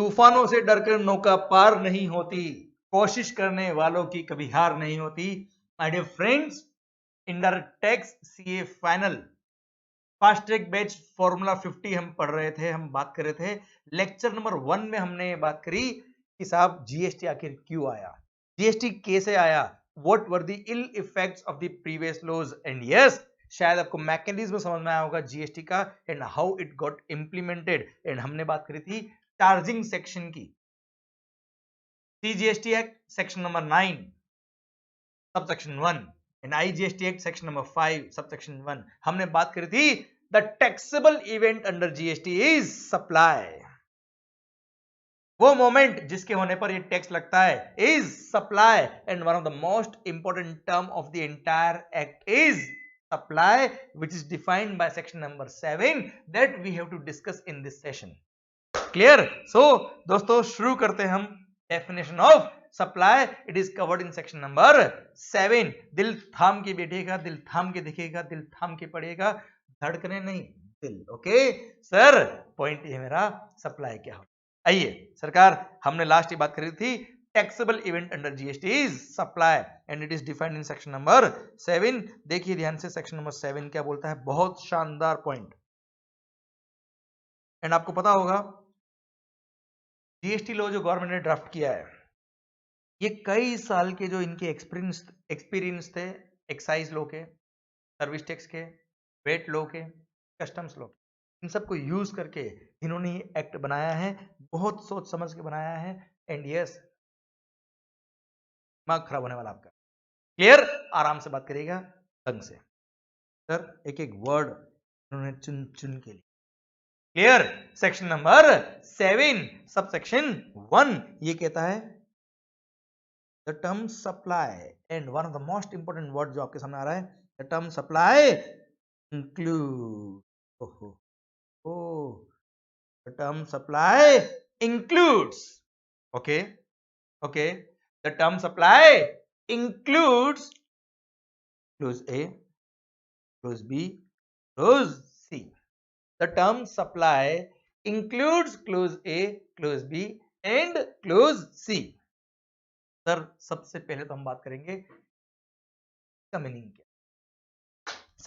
तूफानों से डरकर नौका पार नहीं होती, कोशिश करने वालों की कभी हार नहीं होती। My dear friends, indirect tax CA final fast track batch formula 50 हम पढ़ रहे थे, हम बात कर रहे थे। लेक्चर नंबर 1 में हमने बात करी कि साहब जीएसटी आखिर क्यों आया, जीएसटी कैसे आया, what were the ill effects of the previous laws, and yes शायद आपको मैकेनिज्म समझ में आया होगा जीएसटी का and how it got implemented. And हमने बात करी थी चार्जिंग सेक्शन की, CGST act section number 9 subsection 1 and IGST act section number 5 subsection 1। हमने बात करी थी the taxable event under GST is supply, वो मोमेंट जिसके होने पर ये टैक्स लगता है is supply, and one of the most important term of the entire act is supply which is defined by section number 7 that we have to discuss in this session. Clear? So दोस्तों शुरू करते हैं हम definition of supply. It is covered in section number 7. दिल थाम के बैठेगा, दिल थाम के दिखेगा, दिल थाम के पड़ेगा, धड़कने नहीं दिल। ओके सर, पॉइंट ये मेरा सप्लाई क्या हो। आइए सरकार, हमने लास्ट ही बात करी थी taxable event under GST is supply and it is defined in section number 7। देखिए ध्यान से सेक्शन नंबर 7 क्या बोलता है, बहुत शानदार पॉइंट। एंड आपको पता होगा जीएसटी लॉ जो गवर्नमेंट ने ड्राफ्ट किया है, ये कई साल के जो इनके एक्सपीरियंस थे, एक्साइज लॉ के, सर्विस टैक्स के, वेट लॉ के, कस्टम्स लॉ के, इन सबको यूज करके इन्होंने ये एक्ट बनाया है, बहुत सोच समझ के बनाया है। एंड यस, दिमाग खराब होने वाला आपका। क्लियर? आराम से बात करिएगा ढंग से। सर एक एक वर्ड उन्होंने चुन चुन के लिए। Clear? Section number 7 subsection 1 ये कहता है the term supply, and one of the most important word जो आपके सामने आ रहा है, the term supply include, the term supply includes, okay, the term supply includes clause A, clause B, clause C. The term supply includes clause A, clause B and clause C. Sir सबसे पहले तो हम बात करेंगे इसका meaning क्या,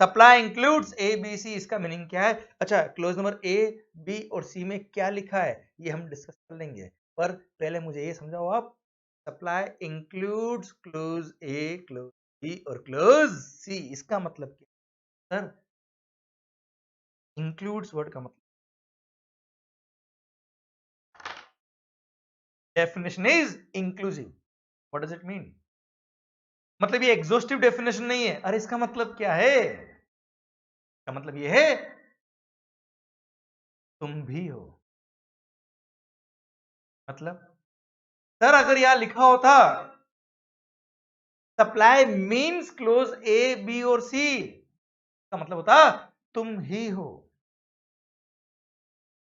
supply includes A B C, इसका meaning क्या है। अच्छा, क्लोज नंबर ए बी और सी में क्या लिखा है ये हम डिस्कस कर लेंगे, पर पहले मुझे ये समझाओ आप, सप्लाई इंक्लूड्स क्लोज ए, क्लोज बी और क्लोज सी, इसका मतलब क्या सर? इंक्लूड्स वर्ड का मतलब, definition is inclusive. What does it mean? मतलब ये एग्जॉस्टिव डेफिनेशन नहीं है। अरे इसका मतलब क्या है? इसका मतलब ये है तुम भी हो। मतलब सर अगर यहां लिखा होता supply means clause A B और सी, का मतलब होता तुम ही हो,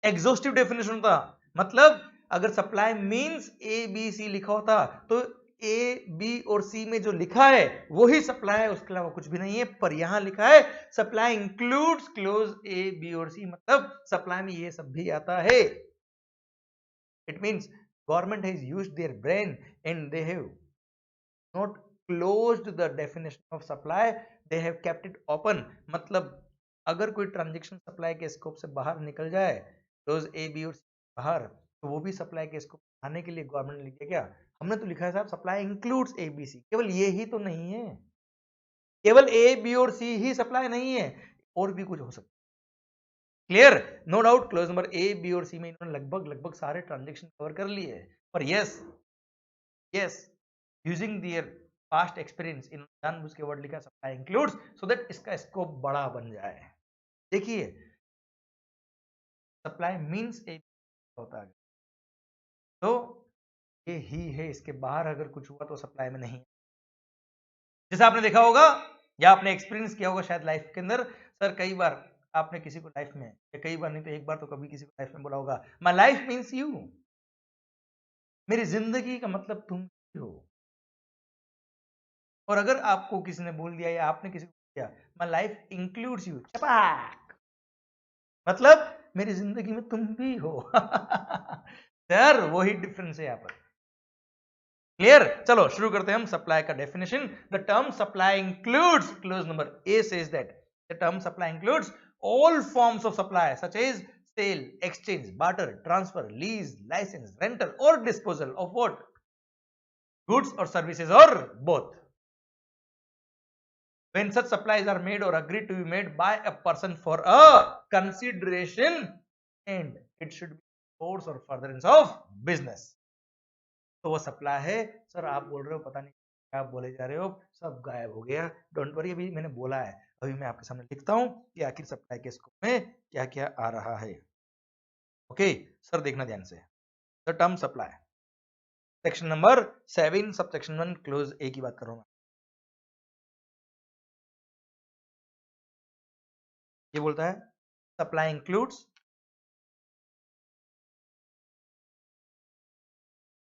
एग्जॉस्टिव डेफिनेशन होता। मतलब अगर supply means A B C लिखा होता तो ए बी और सी में जो लिखा है वही सप्लाई है, उसके अलावा कुछ भी नहीं है। पर यहां लिखा है supply includes clause A B और सी, मतलब सप्लाई में ये सब भी आता है। It means government has used their brain and they have not closed the definition of supply, they have kept it open. मतलब अगर कोई ट्रांजैक्शन सप्लाई के स्कोप से बाहर निकल जाए, क्लोज ए बी और सी बाहर, तो वो भी सप्लाई के स्कोप आने के लिए गवर्नमेंट ने लिखा क्या, हमने तो लिखा है साहब supply includes A B C. केवल ये ही तो नहीं है, केवल ए बी और सी ही सप्लाई नहीं है, और भी कुछ हो सकता है। Clear? No doubt clause number A B और सी में इन्होंने लगभग सारे ट्रांजैक्शन कवर कर लिए, पर yes using their past experience इन्होंने जानबूझ के वर्ड लिखा सप्लाई इंक्लूड्स, सो दैट इसका स्कोप बड़ा बन जाए। देखिए सप्लाई मींस ए होता है तो ये ही है, इसके बाहर अगर कुछ हुआ तो सप्लाई में नहीं। जैसा आपने देखा होगा या आपने एक्सपीरियंस किया होगा शायद लाइफ के अंदर, सर कई बार आपने किसी को लाइफ में, या कई बार नहीं तो एक बार तो कभी किसी को लाइफ में बोला होगा माय लाइफ मीन्स यू, मेरी जिंदगी का मतलब तुम ही हो। और अगर आपको किसी ने बोल दिया या आपने किसी को किया माय लाइफ इंक्लूड्स यू, चपाक, मतलब मेरी जिंदगी में तुम भी हो। सर वही डिफरेंस है यहाँ पर। क्लियर? चलो शुरू करते हैं हम सप्लाई का definition. The term supply includes, clause number A says that the term supply includes all forms of supply such as sale, exchange, barter, transfer, lease, licence, rental और डिस्पोजल ऑफ व्हाट? गुड्स और services और both. When such supplies are made or agreed to be made by a person for a consideration and it should be course or furtherance of business, तो वो supply है। Sir आप बोल रहे हो पता नहीं क्या बोले जा रहे हो, सब गायब हो गया। डोंट वरी, अभी मैंने बोला है, अभी मैं आपके सामने लिखता हूं कि आखिर सप्लाई के स्कोप में क्या क्या आ रहा है। ओके सर देखना ध्यान से। The term supply section number 7 subsection 1 clause ए की बात कर रहा हूं। ये बोलता है supply includes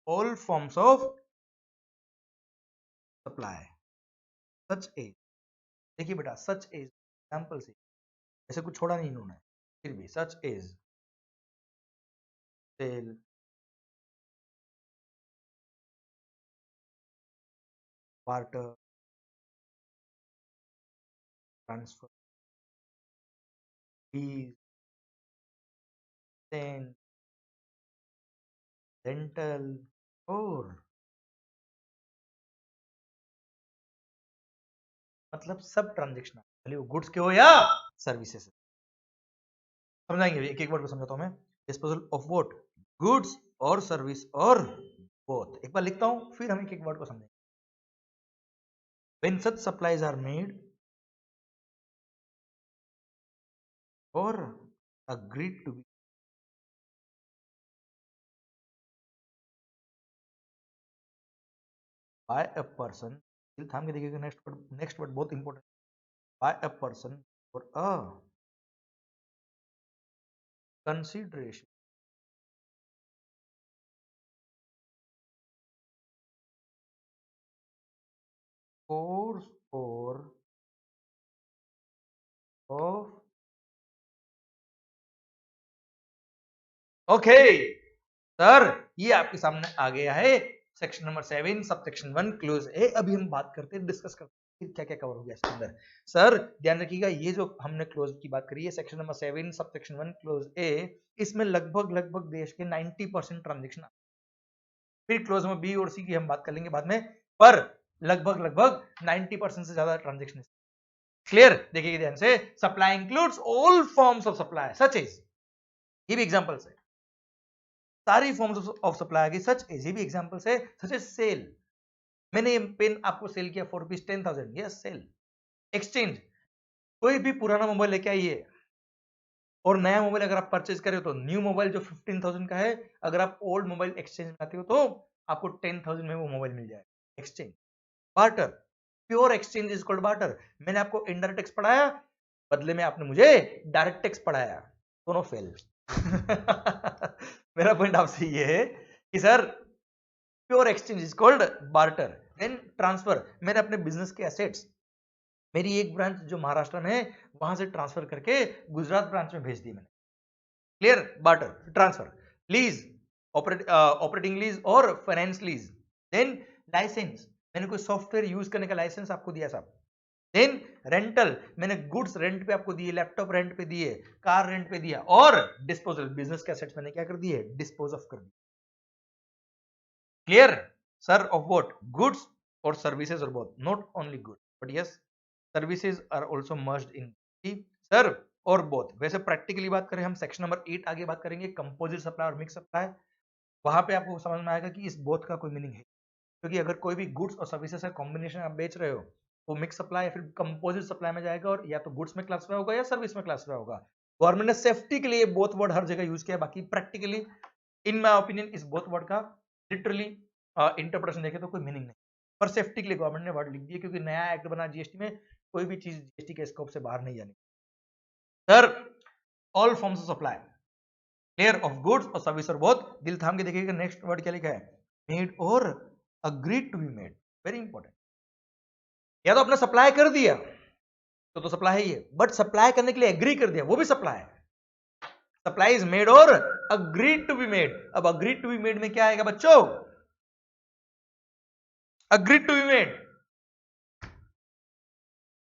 all forms of supply such as, देखिए बेटा सच एज एग्जांपल से ऐसे कुछ छोड़ा नहीं इन्होंने, फिर भी such as sale, barter, transfer, lease, sale, rental और मतलब सब ट्रांजेक्शन, भले वो गुड्स के हो या सर्विसेज। समझाएंगे एक एक वर्ड को समझाता हूं मैं। Disposal of what? Goods or service or both. एक बार लिखता हूं फिर हम एक एक वर्ड को समझेंगे। When such supplies are made or agreed to be by a person, दिल थाम के देखिएगा, नेक्स्ट वर्ड बहुत important. by a person for a consideration course or of okay sir ये आपके सामने आ गया है section number 7 subsection 1 clause ए। अभी हम बात करते हैं, डिस्कस करते हैं क्या क्या कवर हो गया इसके अंदर। सर ध्यान रखिएगा, ये जो हमने क्लोज की बात करी है section number 7 subsection 1 clause ए, इसमें लगभग लगभग देश के 90% ट्रांजेक्शन, फिर क्लोज में बी और सी की हम बात कर लेंगे बाद में, पर लगभग लगभग 90% से ज्यादा ट्रांजेक्शन। क्लियर? देखिए ध्यान से, supply includes all forms of supply such as, ये भी एग्जांपल्स है, सारी फॉर्म्स ऑफ सप्लाई की सच एज, ये भी एग्जांपल्स है, सच एज सेल, मैंने ये पेन आपको सेल किया for rupees 10,000, yes sale. Exchange, कोई भी पुराना मोबाइल लेके आइए और नया मोबाइल अगर आप परचेज करें तो न्यू मोबाइल जो 15,000 का है, अगर आप ओल्ड मोबाइल एक्सचेंज में आते हो तो आपको 10,000 में वो मोबाइल मिल जाएगा। Exchange. Barter, pure exchange is called barter. मैंने आपको इनडायरेक्ट टैक्स पढ़ाया, बदले में आपने मुझे डायरेक्ट टैक्स पढ़ाया, दोनों फेल। मेरा पॉइंट आपसे ये है कि sir pure exchange is called barter. Then transfer, मैंने अपने बिजनेस के एसेट्स, मेरी एक ब्रांच जो महाराष्ट्र में है वहां से ट्रांसफर करके गुजरात ब्रांच में भेज दी मैंने। Clear? Barter, transfer. Lease, operating lease और फाइनेंस लीज। देन लाइसेंस, मैंने कोई सॉफ्टवेयर यूज करने का लाइसेंस आपको दिया साहब। देन रेंटल, मैंने गुड्स रेंट पे आपको दिए, लैपटॉप रेंट पे दिए, कार रेंट पे दिया। और डिस्पोजल, बिजनेस के एसेट्स मैंने क्या कर दिए? डिस्पोज ऑफ कर दिए। Clear? Sir of what? Goods और सर्विसेज और both, not only good but yes services are also merged in sir और बोथ। वैसे प्रैक्टिकली बात करें हम सेक्शन नंबर 8 आगे बात करेंगे, कंपोजिट सप्लाई और मिक्स सप्लाई, वहां पे आपको समझ में आएगा कि इस बोथ का कोई मीनिंग है, क्योंकि अगर कोई भी गुड्स और सर्विसेज का कॉम्बिनेशन आप बेच रहे हो वो मिक्स सप्लाई या फिर कंपोजिट सप्लाई में जाएगा, और या तो गुड्स में क्लासिफाई होगा या सर्विस में क्लासिफाई होगा। गवर्नमेंट ने सेफ्टी के लिए बोथ वर्ड हर जगह यूज किया है, बाकी प्रैक्टिकली इन माय ओपिनियन इस बोथ वर्ड का लिटरली इंटरप्रिटेशन देखे तो कोई मीनिंग नहीं, पर सेफ्टी के लिए गवर्नमेंट ने वर्ड लिख दिया, क्योंकि नया एक्ट बना जीएसटी में, कोई भी चीज जीएसटी के स्कोप से बाहर नहीं जानी। Sir all forms of supply, clear, of goods or service or both. दिल थाम के देखिएगा नेक्स्ट वर्ड क्या लिखा है? मेड और agreed to be made, very important. या तो आपने सप्लाई कर दिया तो सप्लाई है ये, बट सप्लाई करने के लिए एग्री कर दिया वो भी सप्लाई है। सप्लाई इज मेड और अग्रीड टू बी मेड। अब अग्रीड टू बी मेड में क्या आएगा बच्चों? Agreed to be made.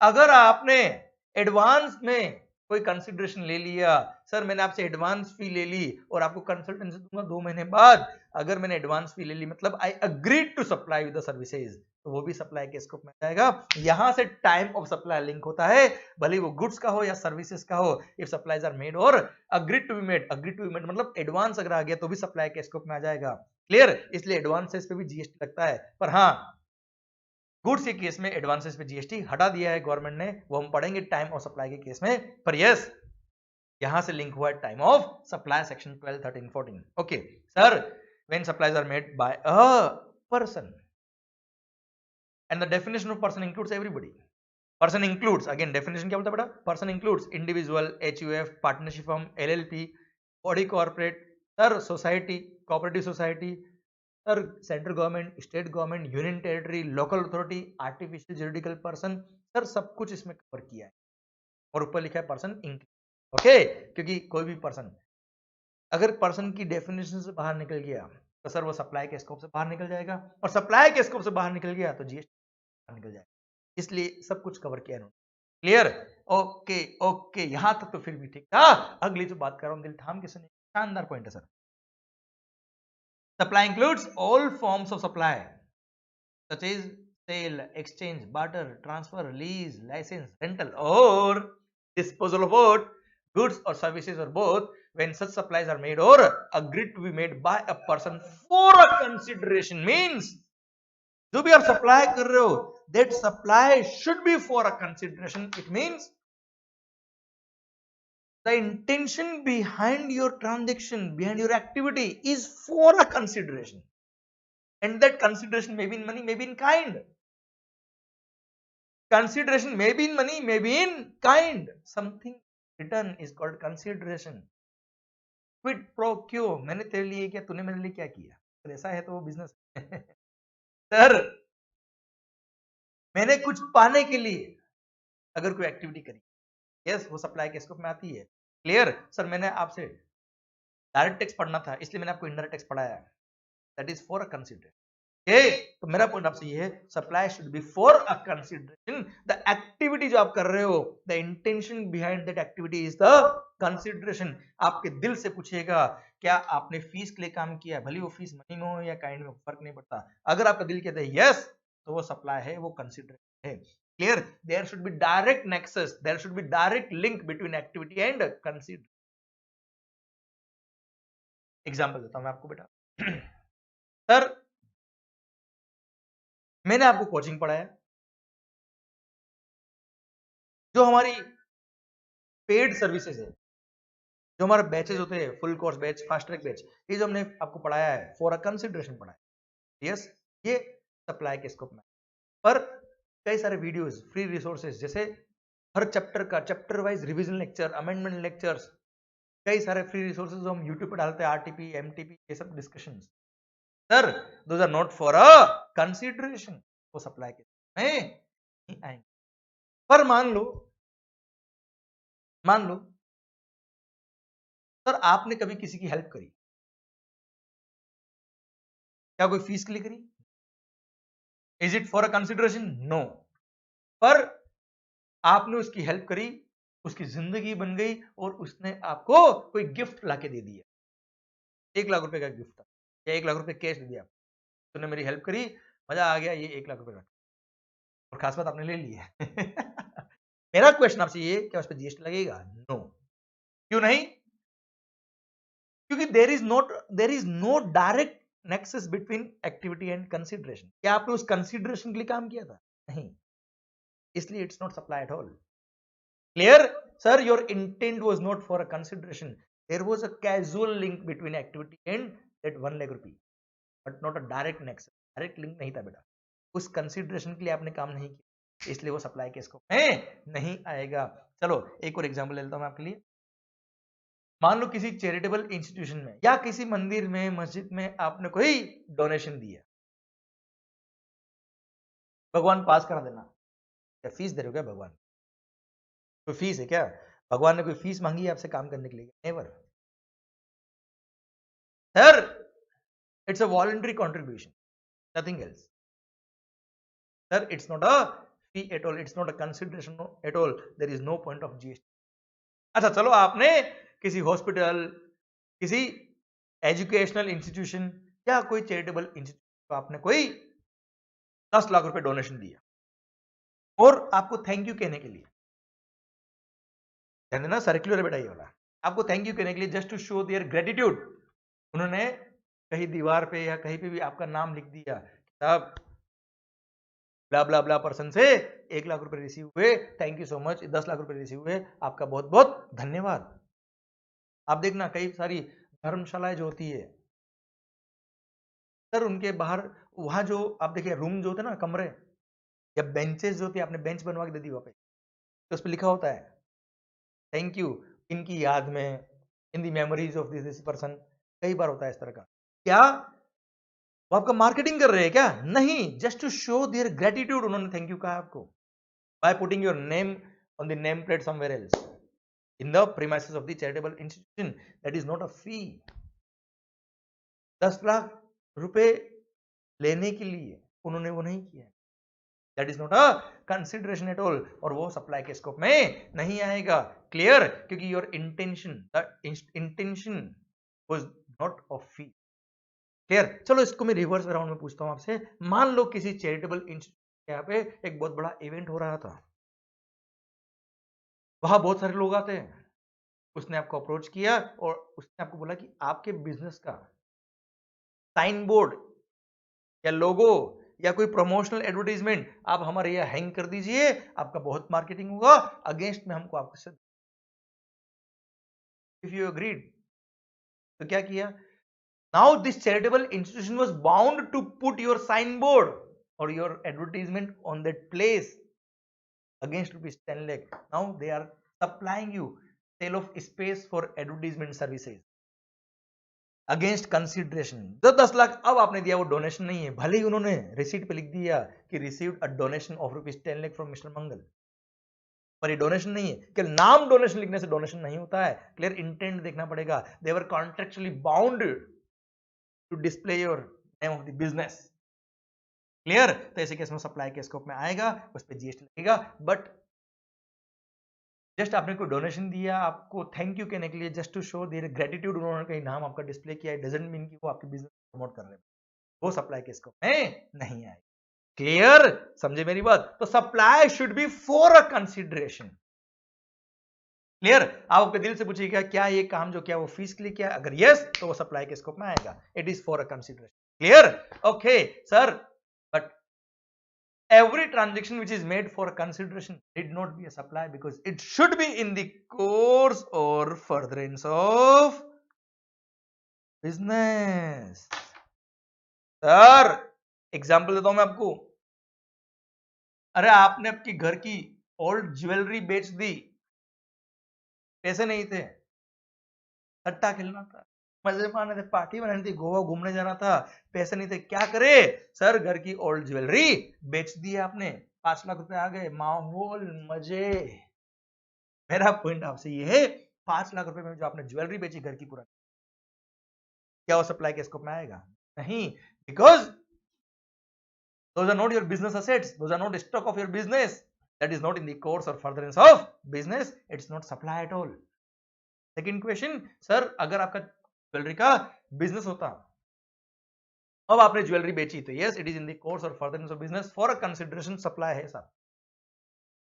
अगर आपने एडवांस में कोई कंसिडरेशन ले लिया, सर मैंने आपसे एडवांस फी ले ली और आपको कंसल्टेंसी दूंगा 2 महीने बाद, अगर मैंने एडवांस फी ले ली मतलब I agreed to supply with the services, तो वो भी सप्लाई के स्कोप में जाएगा। यहां से टाइम ऑफ सप्लाई लिंक होता है, भले वो गुड्स का हो या सर्विसेज का हो। इफ सप्लाईज आर मेड और agreed to be made, agreed to be made मतलब एडवांस अगर आ गया तो भी सप्लाई के स्कोप में आ जाएगा। क्लियर? इसलिए एडवांसेस पे भी जीएसटी लगता है। पर हाँ, गुड्स के केस में एडवांसेस पे जीएसटी हटा दिया है गवर्नमेंट ने, वो हम पढ़ेंगे टाइम ऑफ सप्लाई के केस में। पर यस, यहां से लिंक हुआ है time of supply section 12, 13, 14। Okay sir, when supplies are made by a person and the definition of person includes everybody. Person includes, again definition क्या बोलता है बेटा? Person includes individual, HUF, partnership firm, LLP, body corporate, sir society, cooperative society, sir central government, state government, union territory, local authority, artificial juridical person, sir सब कुछ इसमें cover किया है। और ऊपर लिखा है पर्सन इंक्लूड। ओके, क्योंकि कोई भी पर्सन अगर पर्सन की डेफिनेशन से बाहर निकल गया तो सर वो सप्लाई के स्कोप से बाहर निकल जाएगा, और सप्लाई के स्कोप से बाहर निकल गया तो जीएसटी निकल जाएगा। इसलिए सब कुछ कवर किया इन्होंने। क्लियर? ओके ओके, यहां तक तो फिर भी ठीक था। अगली जो बात कर रहा हूं दिल थाम के सुनिए, शानदार पॉइंट है sir. Supply includes all forms of supply, such as sale, exchange, barter, transfer, lease, license, rental, or disposal of what? Goods or services or both, when such supplies are made or agreed to be made by a person for a consideration means, जो भी आप supply कर रहे हो, that supply should be for a consideration. It means the intention behind your transaction, behind your activity is for a consideration. And that consideration may be in money, may be in kind. Consideration may be in money, may be in kind. Something return is called consideration. Quid pro quo, मैंने तेरे लिए किया, तूने मेरे लिए क्या किया? तो ऐसा है तो वो बिजनेस है। सर, मैंने कुछ पाने के लिए अगर कोई एक्टिविटी करी, यस, वो सप्लाई के स्कोप में आती है। क्लियर? सर मैंने आपसे डायरेक्ट टैक्स पढ़ना था, इसलिए मैंने आपको इनडायरेक्ट टैक्स पढ़ाया। That is for a consideration. तो मेरा पॉइंट आपसे ये है, supply should be for a consideration. The activity जो आप कर रहे हो, the intention behind that activity is the consideration. आपके दिल से पूछेगा क्या आपने फीस के लिए काम किया, भले वो फीस मनी में हो या काइंड में, फर्क नहीं पड़ता। अगर आपका दिल कहता है यस, तो वो सप्लाई है, वो कंसिडरेशन है। Clear? There should be direct nexus, there should be direct link between activity and consideration. Example देता हूं मैं आपको बेटा। सर मैंने आपको कोचिंग पढ़ाया, जो हमारी पेड सर्विसेज है, जो हमारे बैचेस होते हैं, full course batch, fast track batch, ये जो हमने आपको पढ़ाया है फॉर अ कंसिडरेशन पढ़ाया। यस, ये सप्लाई के स्कोप में। पर कई सारे वीडियोस, फ्री रिसोर्सेज, जैसे हर चैप्टर का chapter wise revision lecture, amendment lectures, कई सारे फ्री रिसोर्सेज जो हम यूट्यूब पे डालते हैं, आरटीपी, एमटीपी, ये सब discussion, sir those are not for a consideration, वो सप्लाई के में नहीं आएंगे। पर मान लो सर आपने कभी किसी की हेल्प करी, क्या कोई फीस के लिए करी? Is it for a consideration? No. पर आपने उसकी हेल्प करी, उसकी जिंदगी बन गई, और उसने आपको कोई गिफ्ट लाके दे दिया, 1 लाख रुपए का गिफ्ट था, या 1 लाख रुपए कैश दे दिया। तूने मेरी हेल्प करी, मजा आ गया, ये 1 लाख रुपए रख, और खास बात आपने ले लिया। मेरा क्वेश्चन आपसे ये, क्या उस पर जीएसटी लगेगा? नो। क्यों नहीं? क्योंकि there is no direct nexus between activity and consideration. क्या आपने उस कंसिडरेशन के लिए काम किया था? नहीं, इसलिए it's not supply at all. Clear? Sir your intent was not for a consideration, there was a casual link between activity and that 1 lakh rupee, but not a direct nexus. Direct link नहीं था बेटा, उस consideration के लिए आपने काम नहीं किया, इसलिए वो सप्लाई के स्कोप में नहीं आएगा। चलो एक और एग्जांपल ले लेता हूं मैं आपके लिए। मान लो किसी चैरिटेबल इंस्टीट्यूशन में या किसी मंदिर में, मस्जिद में आपने कोई डोनेशन दिया, भगवान पास करा देना, क्या फीस दे रहे हो क्या भगवान? कोई फीस है क्या? भगवान ने कोई फीस मांगी है आपसे काम करने के लिए? Never. Sir it's a voluntary contribution, nothing else sir, it's not a fee at all, it's not a consideration at all, there is no point of GST. अच्छा चलो, आपने किसी हॉस्पिटल, किसी एजुकेशनल इंस्टीट्यूशन या कोई चैरिटेबल इंस्टीट्यूशन को आपने कोई 10 लाख रुपए डोनेशन दिया और आपको थैंक यू कहने के लिए, ध्यान देना सर्कुलर बेटा ये वाला, आपको थैंक यू कहने के लिए just to show their gratitude, उन्होंने कहीं दीवार पे या कहीं पे भी आपका नाम लिख दिया, साहब ब्ला ब्ला ब्ला पर्सन से 1 लाख रुपए रिसीव हुए, thank you so much, 10 lakh रुपए रिसीव हुए, आपका बहुत बहुत धन्यवाद। आप देखना कई सारी धर्मशालाएं जो होती है सर, उनके बाहर वहां जो आप देखिए रूम जो होते हैं ना, कमरे या बेंचेस जो होती है, आपने बेंच बनवा के दे दी वहां पे, तो उस पर लिखा होता है थैंक यू इनकी याद में, इन दी मेमोरीज ऑफ दिस पर्सन। कई बार होता है इस तरह का। क्या वो आपका मार्केटिंग कर रहे हैं क्या? नहीं, just to show their gratitude, उन्होंने थैंक यू कहा आपको by putting your name on the name plate somewhere else in the premises of the charitable institution. That is not a fee. 10 lakh रुपए लेने के लिए उन्होंने वो नहीं किया, that is not a consideration at all, और वो सप्लाई के स्कोप में नहीं आएगा। क्लियर? क्योंकि your intention was not of fee. Clear? चलो इसको मैं रिवर्स राउंड में पूछता हूं आपसे। मान लो किसी चैरिटेबल इंस्टीट्यूट यहाँ पे एक बहुत बड़ा इवेंट हो रहा था, वहां बहुत सारे लोग आते हैं, उसने आपको अप्रोच किया और उसने आपको बोला कि आपके बिजनेस का साइन बोर्ड या लोगो या कोई प्रमोशनल एडवर्टाइजमेंट आप हमारे यहाँ हैंग कर दीजिए, आपका बहुत मार्केटिंग होगा, अगेंस्ट में हमको आपको, इफ यू अग्रीड, तो क्या किया? Now this charitable institution was bound to put your sign board और your advertisement on that place against rupees 10 lakh. Now they are supplying you sale of space for advertisement services against consideration। जो 10 लाख अब आपने दिया वो donation नहीं है, भले ही उन्होंने रिसीट पे लिख दिया कि received a donation of rupees 10 lakh from mister Mangal, पर ये डोनेशन नहीं है। कि नाम डोनेशन लिखने से डोनेशन नहीं होता है, क्लियर इंटेंट देखना पड़ेगा। They were contractually bound to display your name of the business. Clear? तो ऐसे केस में सप्लाई के स्कोप में आएगा, उस पर जीएसटी लगेगा। बट जस्ट आपने कोई डोनेशन दिया, आपको थैंक यू कहने के लिए, just to show their gratitude, उन्होंने कहीं नाम आपका डिस्प्ले किया, इट डजंट मीन कि वो आपके बिजनेस प्रमोट कर रहे हैं, वो सप्लाई के स्कोप में नहीं आएगा। क्लियर? समझे मेरी बात? तो supply should be for a consideration. Clear? आप अपने दिल से पूछिएगा क्या ये काम जो किया वो फीस के लिए किया? अगर यस तो वो सप्लाई के स्कोप में आएगा, it is for a consideration. Clear? Okay sir, but every transaction which is made for consideration did not be a supply because it should be in the course or furtherance of business। Sir example देता हूं मैं आपको। अरे आपने आपकी घर की old jewellery बेच दी, पैसे नहीं थे, सट्टा खेलना था, मजे मारने थे, पार्टी बनानी थी, गोवा घूमने जाना था, पैसे नहीं थे, क्या करे? सर घर की ओल्ड ज्वेलरी बेच दी आपने, 5 लाख रुपए आ गए, माहौल मजे। मेरा पॉइंट आपसे ये है, 5 लाख रुपए में जो आपने ज्वेलरी बेची घर की पुरानी, क्या वो सप्लाई के स्कोप में आएगा? नहीं, because those are not your business assets, those are not stock of your business, that is not in the course or furtherance of business, it's not supply at all। Second question, sir अगर आपका jewellery का business होता, अब आपने jewellery बेची, तो yes it is in the course और furtherance of business for a consideration, supply है सर।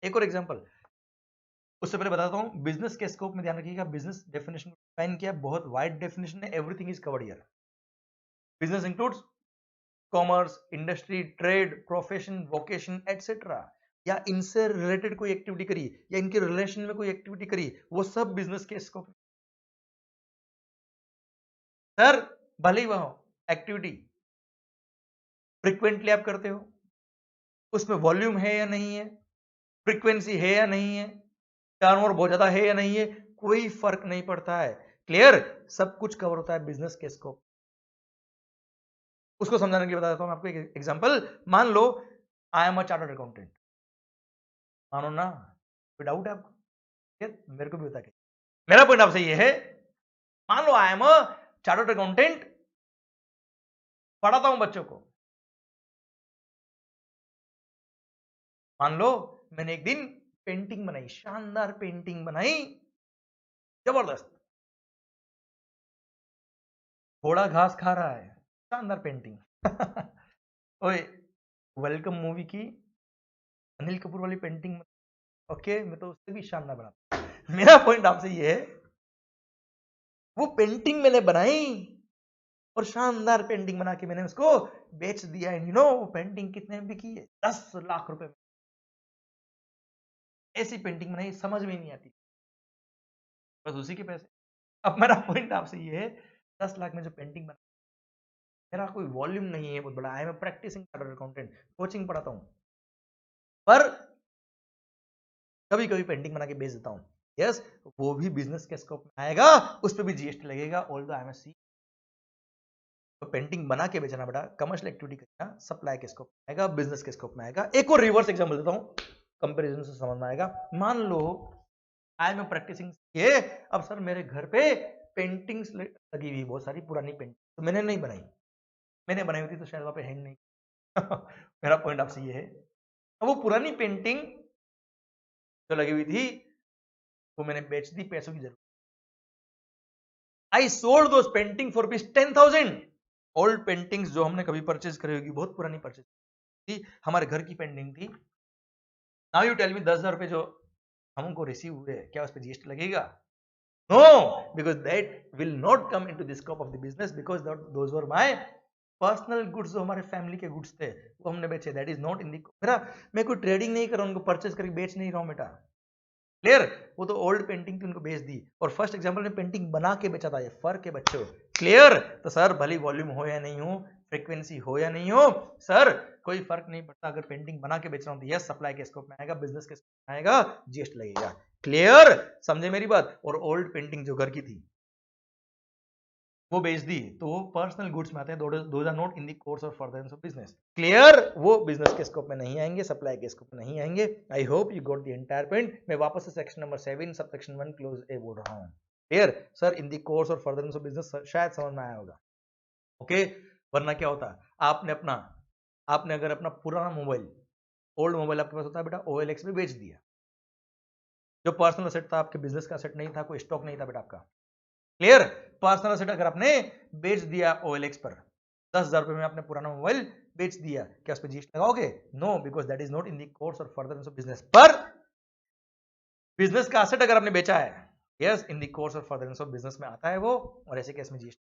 एक और एग्जांपल, उससे पहले बताता हूं, बिजनेस के स्कोप में ध्यान रखिएगा, बिजनेस डेफिनेशन डिफाइन किया, बहुत वाइड डेफिनेशन है, everything is covered here. Business includes commerce, industry, trade, profession, vocation etcetera, या इनसे रिलेटेड कोई एक्टिविटी करी या इनके रिलेशन में कोई एक्टिविटी करी, वो सब बिजनेस के स्कोप। सर भले ही वह एक्टिविटी फ्रिक्वेंटली आप करते हो, उसमें वॉल्यूम है या नहीं है, फ्रीक्वेंसी है या नहीं है, टर्नओवर बहुत ज्यादा है या नहीं है, कोई फर्क नहीं पड़ता है। क्लियर? सब कुछ कवर होता है बिजनेस के स्कोप। उसको समझाने के लिए बता देता हूं आपको एक एग्जांपल। मान लो I am a chartered accountant, मानो ना, कोई डाउट है आपको? मेरे को भी बता के, मेरा पॉइंट आपसे ये है, मान लो I am a chartered accountant पढ़ाता हूं बच्चों को। मान लो मैंने एक दिन पेंटिंग बनाई, शानदार पेंटिंग बनाई, जबरदस्त, घोड़ा घास खा रहा है, शानदार पेंटिंग। ओए, वेलकम मूवी की अनिल कपूर वाली पेंटिंग, ओके, मैं तो उससे भी शानदार बना। मेरा पॉइंट आपसे ये है, वो पेंटिंग मैंने बनाई और शानदार पेंटिंग बना के मैंने उसको बेच दिया। एंड यू नो वो पेंटिंग कितने में बिकी है? 10 लाख रुपए में। ऐसी पेंटिंग बनाई, समझ में नहीं आती, बस उसी के पैसे। अब मेरा पॉइंट आपसे ये है, 10 लाख में जो पेंटिंग बना, मेरा कोई वॉल्यूम नहीं है बहुत बड़ा, I am practising chartered accountant, coaching पढ़ाता हूं, पर कभी कभी पेंटिंग बना के बेच देता हूं। यस, वो भी बिजनेस के स्कोप में आएगा, उस पर भी जीएसटी लगेगा, ऑल द एमएससी। तो पेंटिंग बना के बेचना बेटा कमर्शियल एक्टिविटी करना, सप्लाई के स्कोप में आएगा, बिजनेस के स्कोप में आएगा। एक और रिवर्स एग्जांपल देता हूं, कंपैरिजन से समझ में आएगा। मान लो आई एम प्रैक्टिसिंग ये, अब सर मेरे घर पे पेंटिंग्स लगी हुई बहुत सारी पुरानी पेंटिंग, तो मैंने नहीं बनाई, मैंने बनाई होती तो शायद वहां पे हैंग नहीं। मेरा पॉइंट आपसे ये है, अब वो पुरानी पेंटिंग जो लगी हुई थी वो मैंने बेच दी, पैसों की जरूरत, I sold those painting for rupees 10,000। Old paintings जो हमने कभी परचेज करी होगी, बहुत पुरानी परचेज थी, हमारे घर की पेंटिंग थी। नाउ यू टेल मी 10,000 रुपए जो हमको रिसीव हुए, क्या उस पर जीएसटी लगेगा? No, because that will not come into the scope of the business, because those were my personal goods, जो हमारे फैमिली के गुड्स थे वो हमने बेचे, that is not in the. मेरा, मैं कोई ट्रेडिंग नहीं कर रहा हूं, उनको परचेज करके बेच नहीं रहा हूं बेटा, क्लियर? वो तो ओल्ड पेंटिंग थी, उनको बेच दी, और फर्स्ट एग्जांपल में पेंटिंग बना के बेचा था, ये फर्क है बच्चों, क्लियर? तो सर भली वॉल्यूम हो या नहीं हो, फ्रीक्वेंसी हो या नहीं हो, सर कोई फर्क नहीं पड़ता, अगर पेंटिंग बना के बेच रहा हूं तो यस सप्लाई के स्कोप में आएगा, बिजनेस के स्कोप में आएगा, जीएसटी लगेगा, क्लियर? समझे मेरी बात? और ओल्ड पेंटिंग जो घर की थी वो बेच दी, तो वो पर्सनल गुड्स में आते हैं, those are not in the course of furtherance of business, clear? वो बिजनेस के स्कोप में नहीं आएंगे, सप्लाई के स्कोप में नहीं आएंगे। I hope you got the entire point. मैं वापस से section number 7 subsection 1 clause A बोल रहा हूं, clear? Sir in the course of furtherance of business शायद समझ में आया होगा, ओके? वरना क्या होता, आपने अगर अपना पुराना मोबाइल, ओल्ड मोबाइल आपके पास होता है बेटा, OLX में बेच दिया, जो पर्सनल असेट था, आपके बिजनेस का असेट नहीं था, कोई स्टॉक नहीं था बेटा आपका, क्लियर? पर्सनल असेट अगर आपने बेच दिया OLX पर, 10,000 रुपए में आपने पुराना मोबाइल बेच दिया, क्या उस पर जीएसटी लगाओगे? No, because that is not in the course और फर्दरेंस ऑफ बिजनेस। पर बिजनेस का असेट अगर आपने बेचा है, यस, इन द कोर्स और फर्दरेंस ऑफ बिजनेस में आता है वो, और ऐसे केस में जीएसटी,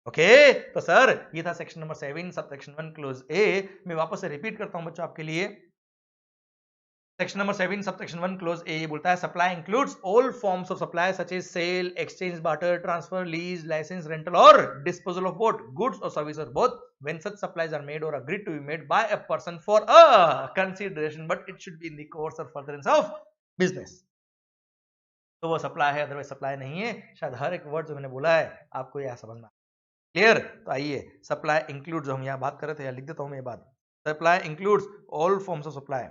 ओके? तो सर ये था section number 7 subsection 1 clause A. मैं वापस से रिपीट करता हूं बच्चों आपके लिए, section number 7 subsection 1 clause A बोलता है, supply includes all forms of supply such as sale, exchange, barter, transfer, lease, licence, rental और disposal of both goods or service, or both when such supplies are made और agreed to be made by a person for a consideration, but it should be in the course और furtherance of business. तो वो supply है, otherwise supply नहीं है। शायद हर एक word जो मैंने बोला है आपको यह समझना, क्लियर? तो आइए, सप्लाई इंक्लूड जो हम यहाँ बात कर रहे थे, या लिख देता हूं मैं ये बात, supply includes all forms of supply,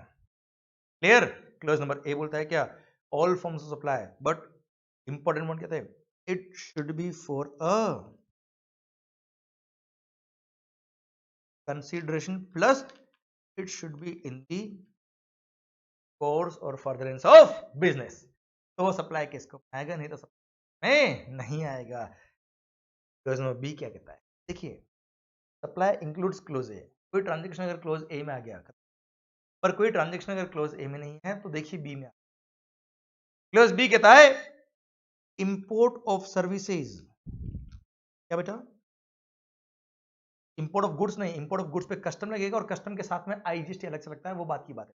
clear? Close number ए बोलता है क्या? All forms of supply, but important point कहते हैं, it should B for a consideration plus it should be in the course और फर्दरेंस ऑफ बिजनेस। तो वो supply के scope में आएगा, नहीं तो सप्लाई में नहीं आएगा। क्लोज नंबर बी क्या कहता है? देखिए, सप्लाई इंक्लूड्स क्लोज ए, कोई ट्रांजेक्शन अगर क्लोज ए में आ गया, पर कोई ट्रांजेक्शन अगर क्लोज ए में नहीं है तो देखिए बी में, क्लोज बी कहता है इंपोर्ट ऑफ सर्विसेज, क्या बेटा? इंपोर्ट ऑफ गुड्स नहीं, इंपोर्ट ऑफ गुड्स पे कस्टम लगेगा, और कस्टम के साथ में आईजीएसटी अलग से लगता है, वो बात की बात है।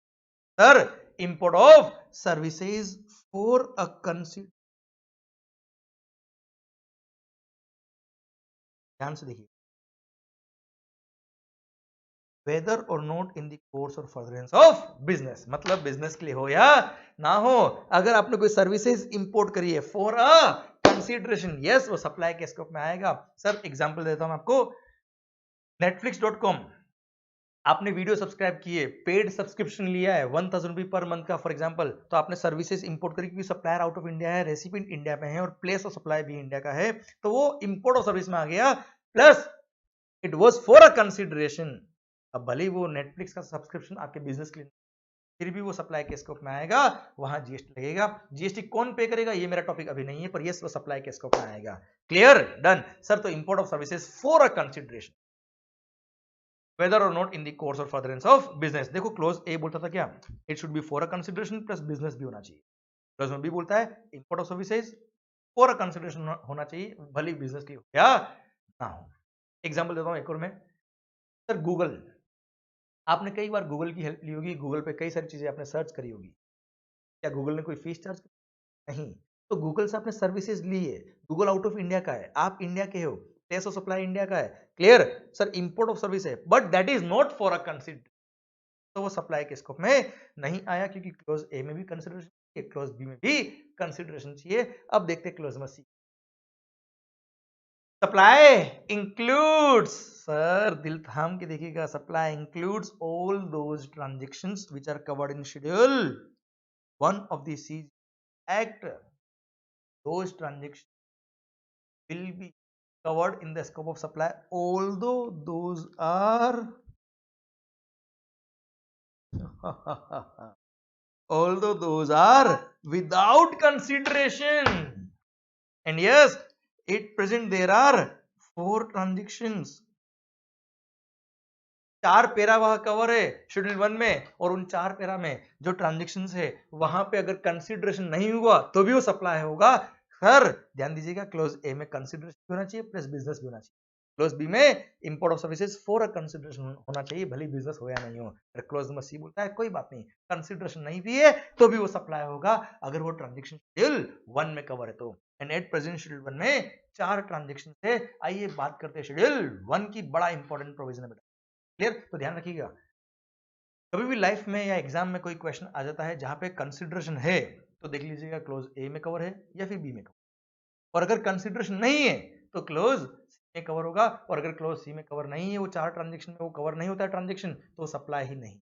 Sir import of services for a consider, ध्यान से देखिए, weather or not in the course और फर्दरेंस ऑफ बिजनेस, मतलब बिजनेस के लिए हो या ना हो, अगर आपने कोई सर्विसेज इंपोर्ट करी है फॉर अ कंसीडरेशन, यस, वो सप्लाई के स्कोप में आएगा। सर एग्जांपल देता हूं आपको, netflix.com, आपने वीडियो सब्सक्राइब किए, पेड सब्सक्रिप्शन लिया है 1,000 रुपये पर मंथ का फॉर एग्जांपल, तो आपने सर्विसेज इंपोर्ट करी, क्योंकि सप्लायर आउट ऑफ इंडिया है, रेसिपिएंट इंडिया में है, और प्लेस ऑफ सप्लाई भी इंडिया का है, तो वो इंपोर्ट ऑफ सर्विस में आ गया। Plus it was for a consideration. अब भले ही वो नेटफ्लिक्स का सब्सक्रिप्शन आपके बिजनेस के लिए, फिर भी वो सप्लाई के स्कोप में आएगा, वहां जीएसटी लगेगा। जीएसटी कौन पे करेगा ये मेरा टॉपिक अभी नहीं है, पर यस वो सप्लाई के स्कोप में आएगा। Clear, done sir. तो import of services for a consideration whether or not in the course or furtherance of business। देखो क्लोज ए बोलता था क्या, it should B for a consideration plus business भी होना चाहिए। क्लोज में बी बोलता है import of services for a consideration होना चाहिए, भले बिजनेस की हो या ना हो। एग्जांपल देता हूं एक और मैं, सर गूगल, आपने कई बार गूगल की हेल्प ली होगी, गूगल पे कई सारी चीजें आपने सर्च करी होगी, क्या गूगल ने कोई फीस चार्ज की? नहीं। तो गूगल से आपने सर्विसेज ली है, गूगल आउट ऑफ इंडिया का है, आप इंडिया के हो, प्लेस ऑफ सप्लाई इंडिया का है। Clear sir, import of service है, but that is not for a consider, तो वो सप्लाई के स्कोप में नहीं आया, क्योंकि क्लोज ए में भी कंसिडरेशन चाहिए, क्लोज बी में भी कंसिडरेशन चाहिए। अब देखते हैं क्लोज में सी। सप्लाई इंक्लूड्स, सर दिल थाम के देखिएगा, supply includes all those transactions which are covered in schedule 1 of the C act. Those transactions will be covered in the scope of supply, although those are although those are without consideration. And yes, at present there are 4 transactions, 4 para वहां cover है schedule 1 में, और उन 4 para में जो transaction है वहां पे अगर कंसिडरेशन नहीं हुआ तो भी वो सप्लाई होगा। सर ध्यान दीजिएगा, क्लोज ए में कंसिडरेशन होना चाहिए प्लस बिजनेस भी होना चाहिए, क्लोज बी में import of services for a consideration होना चाहिए, भले बिजनेस हो या नहीं हो। क्लोज में सी बोलता है कोई बात नहीं, कंसिडरेशन नहीं भी है तो भी वो सप्लाई होगा अगर वो ट्रांजेक्शन शेड्यूल 1 में कवर है तो। एंड एट प्रेजेंट शेड्यूल 1 में 4 ट्रांजेक्शन है। आइए बात करते हैं शेड्यूल 1 की, बड़ा इंपॉर्टेंट प्रोविजन है। क्लियर, तो ध्यान रखिएगा, कभी भी लाइफ में या एग्जाम में कोई क्वेश्चन आ जाता है जहां पे कंसिडरेशन है, तो देख लीजिएगा क्लोज ए में कवर है या फिर बी में कवर, और अगर कंसिडरेशन नहीं है तो क्लोज सी में कवर होगा, और अगर क्लोज सी में कवर नहीं है, वो 4 ट्रांजेक्शन में वो कवर नहीं होता है ट्रांजेक्शन, तो सप्लाई ही नहीं।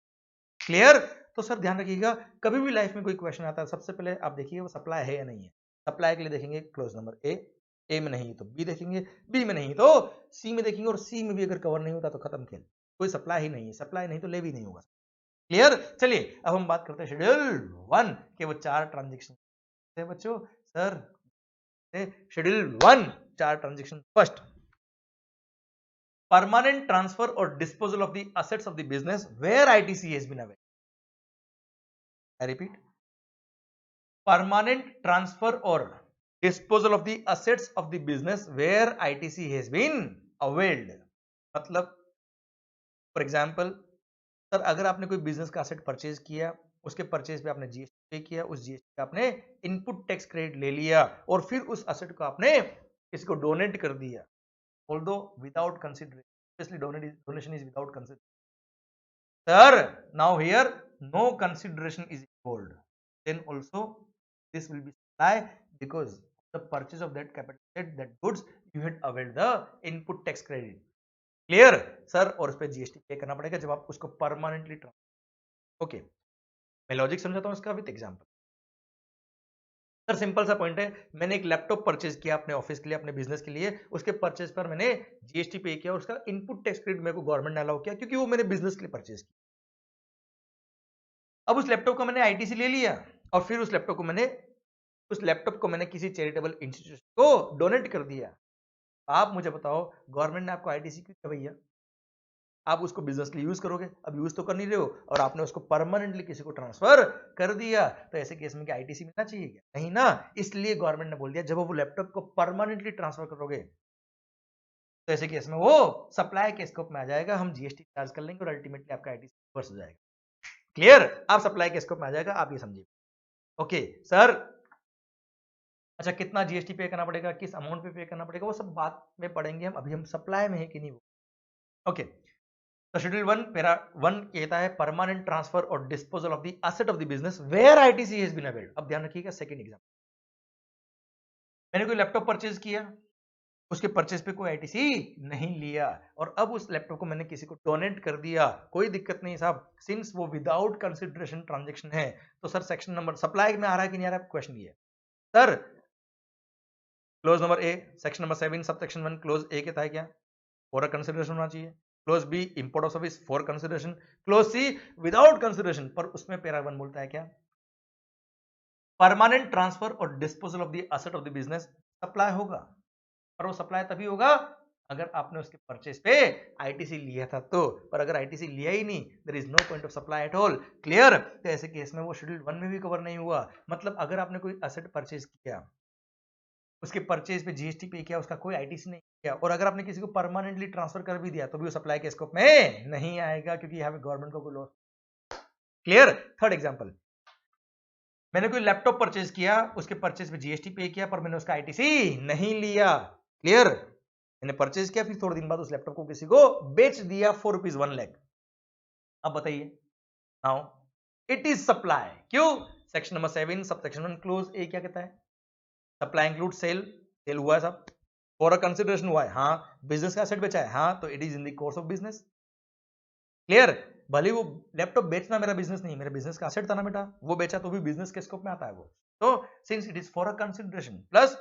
क्लियर, तो सर ध्यान रखिएगा, कभी भी लाइफ में कोई क्वेश्चन आता है सबसे पहले आप देखिए वो सप्लाई है या नहीं है। सप्लाई के लिए देखेंगे क्लोज नंबर ए में नहीं तो बी देखेंगे, बी में नहीं तो सी में देखेंगे, और सी में भी अगर कवर नहीं होता तो खत्म खेल, कोई सप्लाई ही नहीं है, सप्लाई नहीं तो ले भी नहीं होगा। क्लियर, चलिए अब हम बात करते हैं शेड्यूल 1 के वो 4 ट्रांजेक्शन है बच्चों। Sir schedule 1 4 transaction, first permanent transfer or disposal of the assets of the business where ITC has been availed. I repeat, permanent transfer or disposal of the assets of the business where ITC has been availed। मतलब for example, sir अगर आपने कोई business का asset purchase किया, उसके purchase पे आपने GST पे किया, उस जीएसटी पे आपने इनपुट टैक्स क्रेडिट ले लिया, और फिर उस असेट को आपने किसी को डोनेट कर दिया, although without consideration, especially donation is without consideration, sir now here no consideration is involved, then also this will be supply, because the purchase of that capital that goods you had availed the input tax credit। Clear sir, और उस पर GST पे करना पड़ेगा जब आप उसको permanently transfer. Okay, मैं लॉजिक समझाता हूं इसका विद एग्जांपल। सर सिंपल सा पॉइंट है, मैंने एक लैपटॉप परचेज किया अपने ऑफिस के लिए, अपने बिजनेस के लिए, उसके परचेज पर मैंने जीएसटी पे किया, और उसका इनपुट टैक्स क्रेडिट मेरे को गवर्नमेंट ने अलाउ किया क्योंकि वो मैंने बिजनेस के लिए परचेज किया। अब उस लैपटॉप को मैंने आईटीसी ले लिया, और फिर उस लैपटॉप को मैंने किसी चैरिटेबल इंस्टीट्यूशन को डोनेट कर दिया। आप मुझे बताओ, गवर्नमेंट ने आपको आईटीसी क्यों दिया भैया? आप उसको बिजनेस के लिए यूज करोगे, अब यूज तो कर नहीं रहे हो, और आपने उसको परमानेंटली किसी को ट्रांसफर कर दिया, तो ऐसे केस में क्या आईटीसी मिलना चाहिए क्या? नहीं ना। इसलिए गवर्नमेंट ने बोल दिया जब वो लैपटॉप को परमानेंटली ट्रांसफर करोगे तो ऐसे केस में वो सप्लाई के स्कोप में आ जाएगा, हम जीएसटी चार्ज कर लेंगे और अल्टीमेटली आपका आईटीसी रिवर्स हो जाएगा। क्लियर, आप सप्लाई के स्कोप में आ जाएगा, आप ये समझिए। ओके सर, अच्छा कितना जीएसटी पे करना पड़ेगा, किस अमाउंट पे करना पड़ेगा, वो सब बात में पढ़ेंगे हम, अभी हम सप्लाई में है कि नहीं वो। ओके, तो शेड्यूल 1 पैरा 1 कहता है परमानेंट ट्रांसफर और disposal of the asset of the business where ITC has been availed. अब ध्यान रखिएगा, सेकंड एग्जांपल, मैंने कोई लैपटॉप परचेज किया, उसके परचेज पे कोई आईटीसी नहीं लिया, और अब उस लैपटॉप को मैंने किसी को डोनेट कर दिया, कोई दिक्कत नहीं साहब, सिंस वो विदाउट कंसिडरेशन ट्रांजैक्शन है। तो सर सेक्शन नंबर सप्लाई में आ रहा है कि नहीं आ रहा है, क्वेश्चन ये है सर। क्लोज नंबर ए, section number 7 subsection 1 clause ए कहता है क्या, फॉर अ कंसिडरेशन होना चाहिए, clause B import of service for consideration, clause C without consideration. पर उसमें पैरा 1 बोलता है क्या, परमानेंट ट्रांसफर और disposal of the asset of the business supply होगा, पर वो सप्लाई तभी होगा अगर आपने उसके परचेज पे आईटीसी लिया था तो। पर अगर आईटीसी लिया ही नहीं, there is no point of supply at all. Clear? तो ऐसे केस में वो शेड्यूल 1 में भी कवर नहीं हुआ। मतलब अगर आपने कोई एसेट परचेज किया, उसके परचेज पे जीएसटी पे किया, उसका कोई आईटीसी नहीं किया, और अगर आपने किसी को परमानेंटली ट्रांसफर कर भी दिया तो भी वो सप्लाई के स्कोप में नहीं आएगा, क्योंकि यहाँ पे गवर्नमेंट को कोई लॉस। क्लियर? थर्ड एग्जांपल, मैंने कोई लैपटॉप परचेज किया, उसके परचेज पे जीएसटी पे किया, पर मैंने उसका आईटीसी नहीं लिया। क्लियर? मैंने परचेज किया, फिर थोड़े दिन बाद उस लैपटॉप को किसी को बेच दिया फॉर ₹1,00,000। अब बताइए, नाउ इट इज सप्लाई। क्यों? Section number 7 subsection 1 clause ए क्या कहता है, सप्लाई इंक्लूड सेल, सेल हुआ है सब, फॉर अ कंसिडरेशन हुआ है, हाँ, बिजनेस का एसेट बेचा है, हाँ, तो it is in the course of business. Clear? भले वो लैपटॉप बेचना मेरा बिजनेस नहीं, मेरा बिजनेस का एसेट था ना बेटा, वो बेचा तो भी बिजनेस के स्कोप में आता है वो। तो since it is for a consideration plus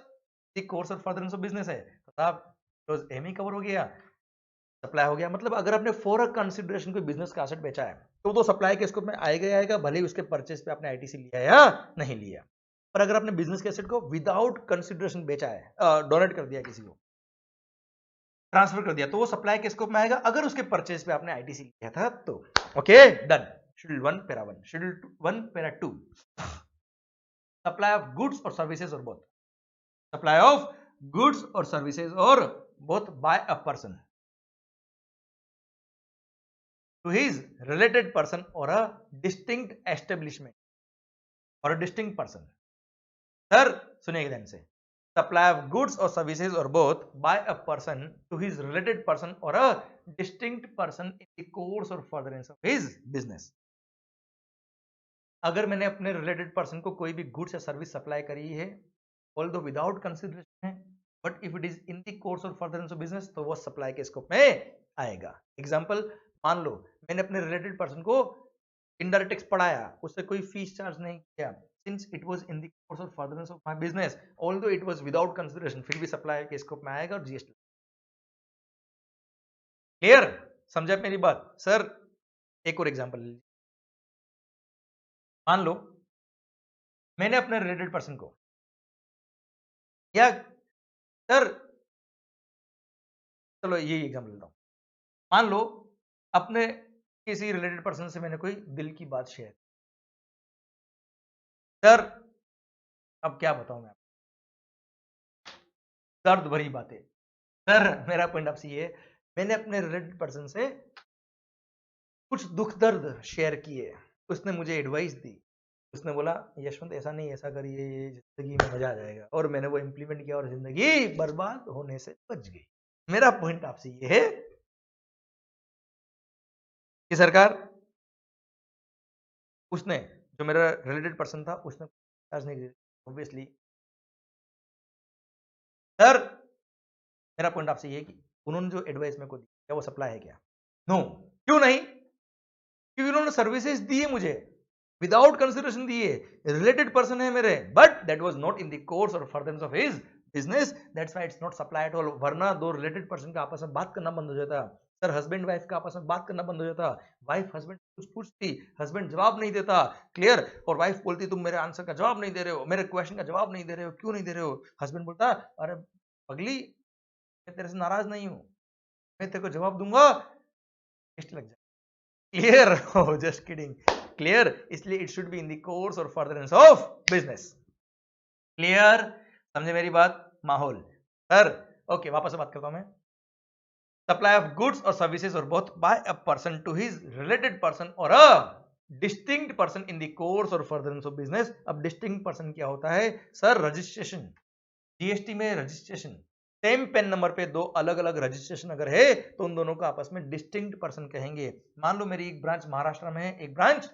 the course और फर्दरेंस ऑफ बिजनेस है, तो साहब क्लोज ए में कवर हो गया, सप्लाई हो गया। मतलब अगर आपने फॉर अ कंसिडरेशन कोई बिजनेस का एसेट बेचा है तो वो तो सप्लाई के स्कोप में आएगा ही आएगा, भले ही उसके परचेज पे आपने आईटीसी लिया या नहीं लिया। पर अगर आपने बिजनेस के एसेट को विदाउट कंसिडरेशन बेचा है, डोनेट कर दिया, किसी को ट्रांसफर कर दिया, तो वो सप्लाई के स्कोप में आएगा अगर उसके परचेज पे आपने आईटीसी लिया था तो। Okay, done. Schedule 1 para 1, schedule 1 para 2, supply of goods और सर्विसेज और बोथ, सप्लाई ऑफ गुड्स और सर्विसेज और both by a person to his related person or a distinct establishment or a distinct person। Sir सुनिए ध्यान से, supply of goods और services और both by a person to his related person or a distinct person in the course और furtherance of his business. अगर मैंने अपने related person को कोई भी गुड्स या सर्विस सप्लाई करी है, ऑल्दो विदाउट कंसिडरेशन है, but if it is in the course और फर्दरेंस ऑफ बिजनेस, तो वो सप्लाई के स्कोप में आएगा। एग्जांपल, मान लो मैंने अपने रिलेटेड पर्सन को इनडायरेक्ट टैक्स पढ़ाया, उससे कोई फीस चार्ज नहीं किया, since it was in the course of furtherance of my business, although it was without consideration, फिर भी सप्लाई के स्कोप में आएगा और जीएसटी। क्लियर? समझा मेरी बात? सर एक और एग्जांपल, मान लो मैंने अपने रिलेटेड पर्सन को, या सर चलो यही एग्जांपल लेता हूं, मान लो अपने किसी रिलेटेड पर्सन से मैंने कोई दिल की बात शेयर, सर अब क्या बताऊं मैं, दर्द भरी बातें। सर मेरा पॉइंट आपसे ये है, मैंने अपने रिलेटेड पर्सन से कुछ दुख दर्द शेयर किए, उसने मुझे एडवाइस दी, उसने बोला यशवंत ऐसा नहीं ऐसा करिए, ये जिंदगी में मजा आ जाएगा, और मैंने वो इंप्लीमेंट किया और जिंदगी बर्बाद होने से बच गई। मेरा पॉइंट आपसे ये है कि सरकार, उसने जो मेरा रिलेटेड पर्सन था उसने चार्ज नहीं दिया ऑब्वियसली। सर मेरा पॉइंट आपसे ये है कि उन्होंने जो एडवाइस मेरे को दी, क्या वो सप्लाई है क्या? नो। क्यों नहीं? क्योंकि उन्होंने सर्विसेज दिए मुझे, विदाउट कंसिडरेशन दिए, रिलेटेड पर्सन है मेरे, but that was not in the course और furtherance of his business, that's why it's not supply at all. वरना दो रिलेटेड पर्सन का आपस में बात करना बंद हो जाता, सर हस्बैंड वाइफ का आपस में बात करना बंद हो जाता, वाइफ हस्बैंड कुछ पूछती, हस्बैंड जवाब नहीं देता, क्लियर, और वाइफ बोलती तुम मेरे आंसर का जवाब नहीं दे रहे हो, मेरे क्वेश्चन का जवाब नहीं दे रहे हो, क्यों नहीं दे रहे हो? हस्बैंड बोलता अरे पगली मैं तेरे से नाराज नहीं हूं, मैं तेरे को जवाब दूंगा टेस्ट लग जाए। क्लियर? हो जस्ट किडिंग। क्लियर? इसलिए it should be in the course और फर्दरेंस ऑफ बिजनेस। क्लियर? समझे मेरी बात? माहौल सर ओके, वापस से बात करता हूं मैं, सप्लाई ऑफ गुड्स और सर्विसेज और both by a person to his related person or a distinct person in the course और फर्दरेंस ऑफ बिजनेस। अब डिस्टिंक्ट पर्सन क्या होता है? सर रजिस्ट्रेशन, जीएसटी में रजिस्ट्रेशन, सेम पेन नंबर पे दो अलग अलग रजिस्ट्रेशन अगर है तो उन दोनों को आपस में डिस्टिंक्ट पर्सन कहेंगे। मान लो मेरी एक ब्रांच महाराष्ट्र में है, एक ब्रांच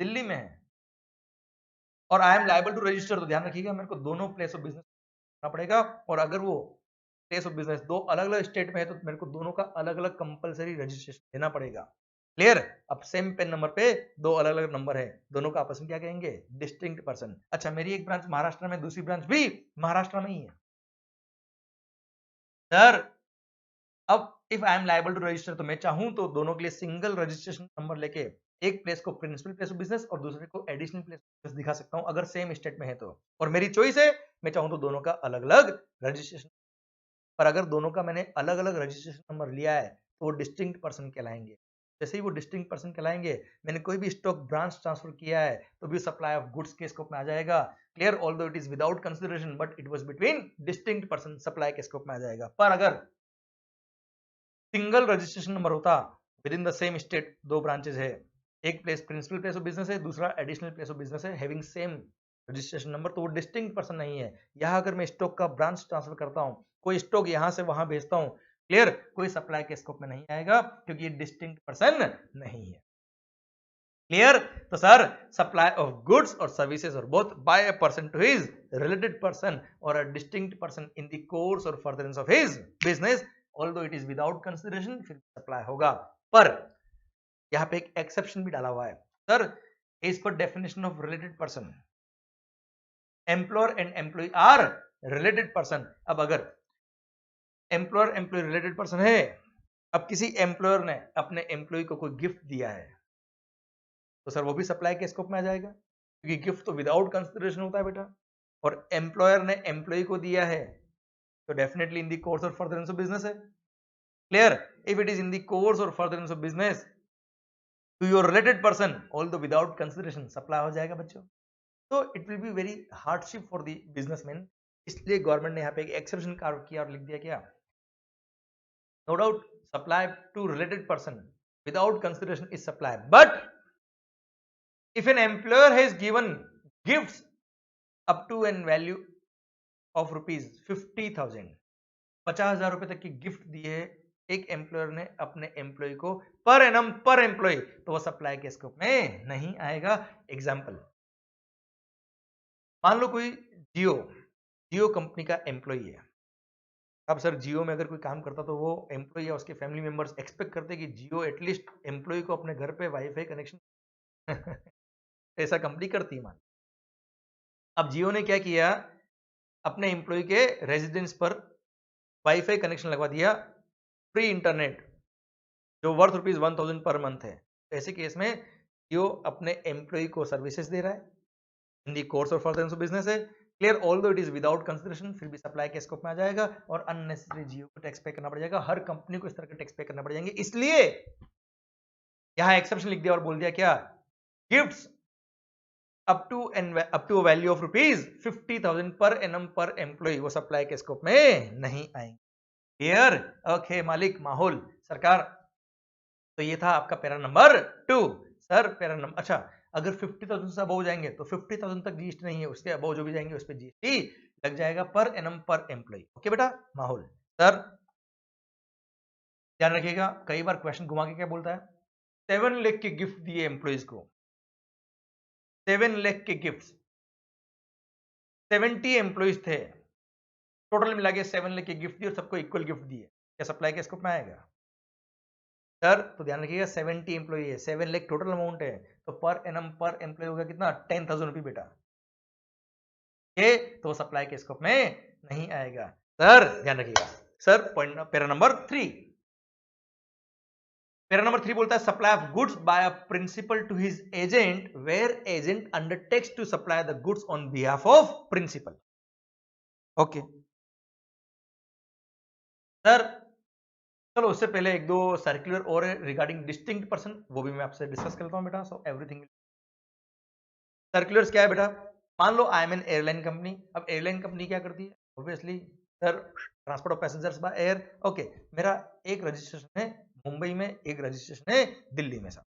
दिल्ली में है, और I am liable to register, तो ध्यान रखिएगा मेरे को दोनों प्लेस ऑफ बिजनेस करना पड़ेगा, और अगर वो प्लेस ऑफ बिजनेस दो अलग अलग स्टेट में है तो मेरे को दोनों का अलग अलग कंपलसरी रजिस्ट्रेशन देना पड़ेगा। क्लियर? अब सेम पेन नंबर पे दो अलग अलग नंबर है, दोनों का आपस में क्या कहेंगे? Distinct person. अच्छा मेरी एक ब्रांच महाराष्ट्र में, दूसरी ब्रांच भी महाराष्ट्र में ही है, सर अब if I am liable to register, तो मैं चाहूं तो दोनों के लिए सिंगल रजिस्ट्रेशन नंबर लेके एक प्लेस को प्रिंसिपल प्लेस ऑफ बिजनेस और दूसरे को एडिशनल प्लेस ऑफ बिजनेस दिखा सकता हूं अगर सेम स्टेट में है तो, और मेरी चॉइस है, मैं चाहूं तो दोनों का अलग अलग रजिस्ट्रेशन। पर अगर दोनों का मैंने अलग अलग रजिस्ट्रेशन नंबर लिया है तो वो डिस्टिंक्ट पर्सन कहलाएंगे। जैसे ही वो डिस्टिंक्ट पर्सन कहलाएंगे, मैंने कोई भी स्टॉक ब्रांच ट्रांसफर किया है तो भी सप्लाई ऑफ गुड्स के स्कोप में आ जाएगा। Clear, although it is without consideration but it was between distinct person, supply के स्कोप में आ जाएगा। पर अगर सिंगल रजिस्ट्रेशन नंबर होता within the same state, दो ब्रांचेस है, एक place principal place of business है, दूसरा एडिशनल प्लेस ऑफ बिजनेस है, हैविंग सेम रजिस्ट्रेशन नंबर, तो वो डिस्टिंक्ट पर्सन नहीं है। यहां अगर मैं स्टॉक का ब्रांच ट्रांसफर करता हूं, कोई स्टॉक यहां से वहां भेजता हूं, क्लियर, कोई सप्लाई के स्कोप में नहीं आएगा क्योंकि ये डिस्टिंक्ट पर्सन नहीं है। क्लियर, तो सर सप्लाई ऑफ गुड्स और सर्विसेज और both by a person to his related person or a distinct person in the course और furtherance of his business, although it is without consideration, फिर supply होगा। पर यहां पे एक एक्सेप्शन भी डाला हुआ है, sir as per definition of related person, employer and employee are related person. अब अगर एम्प्लॉयर एम्प्लॉय रिलेटेड पर्सन है, अब किसी एम्प्लॉयर ने अपने एम्प्लॉय को कोई गिफ्ट दिया है तो सर वो भी सप्लाई के स्कोप में आ जाएगा क्योंकि गिफ्ट तो विदाउट कंसिडरेशन होता है बेटा, और एम्प्लॉयर ने एम्प्लॉय को दिया है तो डेफिनेटली इन द कोर्स और फर्दरेंस ऑफ बिजनेस है। Clear, if it is in the course और furtherance of business to your related person although without consideration, supply हो जाएगा बच्चों। तो it will be very hardship for the businessman, इसलिए government ने यहाँ पे एक एक्सेप्शन कार्व किया और लिख दिया क्या, no doubt supply to related person without consideration is supply, but if an employer has given gifts up to an value of rupees 50,000, 50,000 रुपए तक की गिफ्ट दिए एक एम्प्लॉयर ने अपने एम्प्लॉय को पर एनम पर एम्प्लॉय, तो वो सप्लाई के स्कोप में नहीं आएगा। एग्जांपल, मान लो कोई जियो कंपनी का एम्प्लॉय है। अब सर जियो में अगर कोई काम करता तो वो एम्प्लॉय या उसके फैमिली मेंबर्स एक्सपेक्ट करते कि जियो एटलीस्ट एम्प्लॉय को अपने घर पे वाईफाई कनेक्शन ऐसा कंपनी करती है मान। अब जियो ने क्या किया, अपने एम्प्लॉय के रेजिडेंस पर वाईफाई कनेक्शन लगवा दिया, फ्री इंटरनेट जो वर्थ रुपीज 1000 पर मंथ है। ऐसे केस में जियो अपने एम्प्लॉय को सर्विसेज दे रहा है in the course of furtherance of business है। Clear, although it is without consideration, फिर भी सप्लाई के स्कोप में आ जाएगा और अननेसेसरी जियो को टैक्स पे करना पड़ जाएगा। हर कंपनी को इस तरह के टैक्स पे करना पड़ जाएंगे, इसलिए यहां एक्सेप्शन लिख दिया और बोल दिया क्या, gifts up to a value of rupees 50,000 per annum per employee, वो सप्लाई के स्कोप में नहीं आएंगे। क्लियर, ओके मालिक, माहौल, सरकार। तो ये था आपका para number 2। Sir para number, अच्छा अगर 50,000 से अबव जाएंगे तो 50,000 तक जीएसटी नहीं है, उसके अबव जो भी जाएंगे उस पर जीएसटी लग जाएगा पर एनम पर एम्प्लॉय। ओके बेटा, माहौल। सर ध्यान रखिएगा, कई बार क्वेश्चन घुमा के क्या बोलता है, 7 लाख के गिफ्ट दिए एम्प्लॉयज को, 7 लाख के गिफ्ट, 70 एम्प्लॉयज थे, टोटल मिला के 7 लाख के गिफ्ट दिए और सबको इक्वल गिफ्ट दिए, क्या सप्लाई के स्कोप में आएगा? सर तो ध्यान रखिएगा 70 एम्प्लॉय है, 7 लाख टोटल अमाउंट है, तो पर एनम पर एम्प्लॉय होगा कितना, 10,000 रुपये बेटा, ये तो सप्लाई के स्कोप में नहीं आएगा। सर ध्यान रखिएगा। Sir point para number 3, para number 3 बोलता है supply of goods by a principal to his agent where agent undertakes to supply the goods on behalf of principal. Okay sir, चलो उससे पहले एक दो सर्कुलर और रिगार्डिंग डिस्टिंक्ट पर्सन, वो भी मैं आपसे डिस्कस करता हूं बेटा। सो एवरीथिंग सर्कुलर्स क्या है बेटा, मान लो I am an airline company. अब एयरलाइन कंपनी क्या करती है, obviously sir transport of passengers by air. Okay, मेरा एक रजिस्ट्रेशन है मुंबई में, एक रजिस्ट्रेशन है दिल्ली में। सर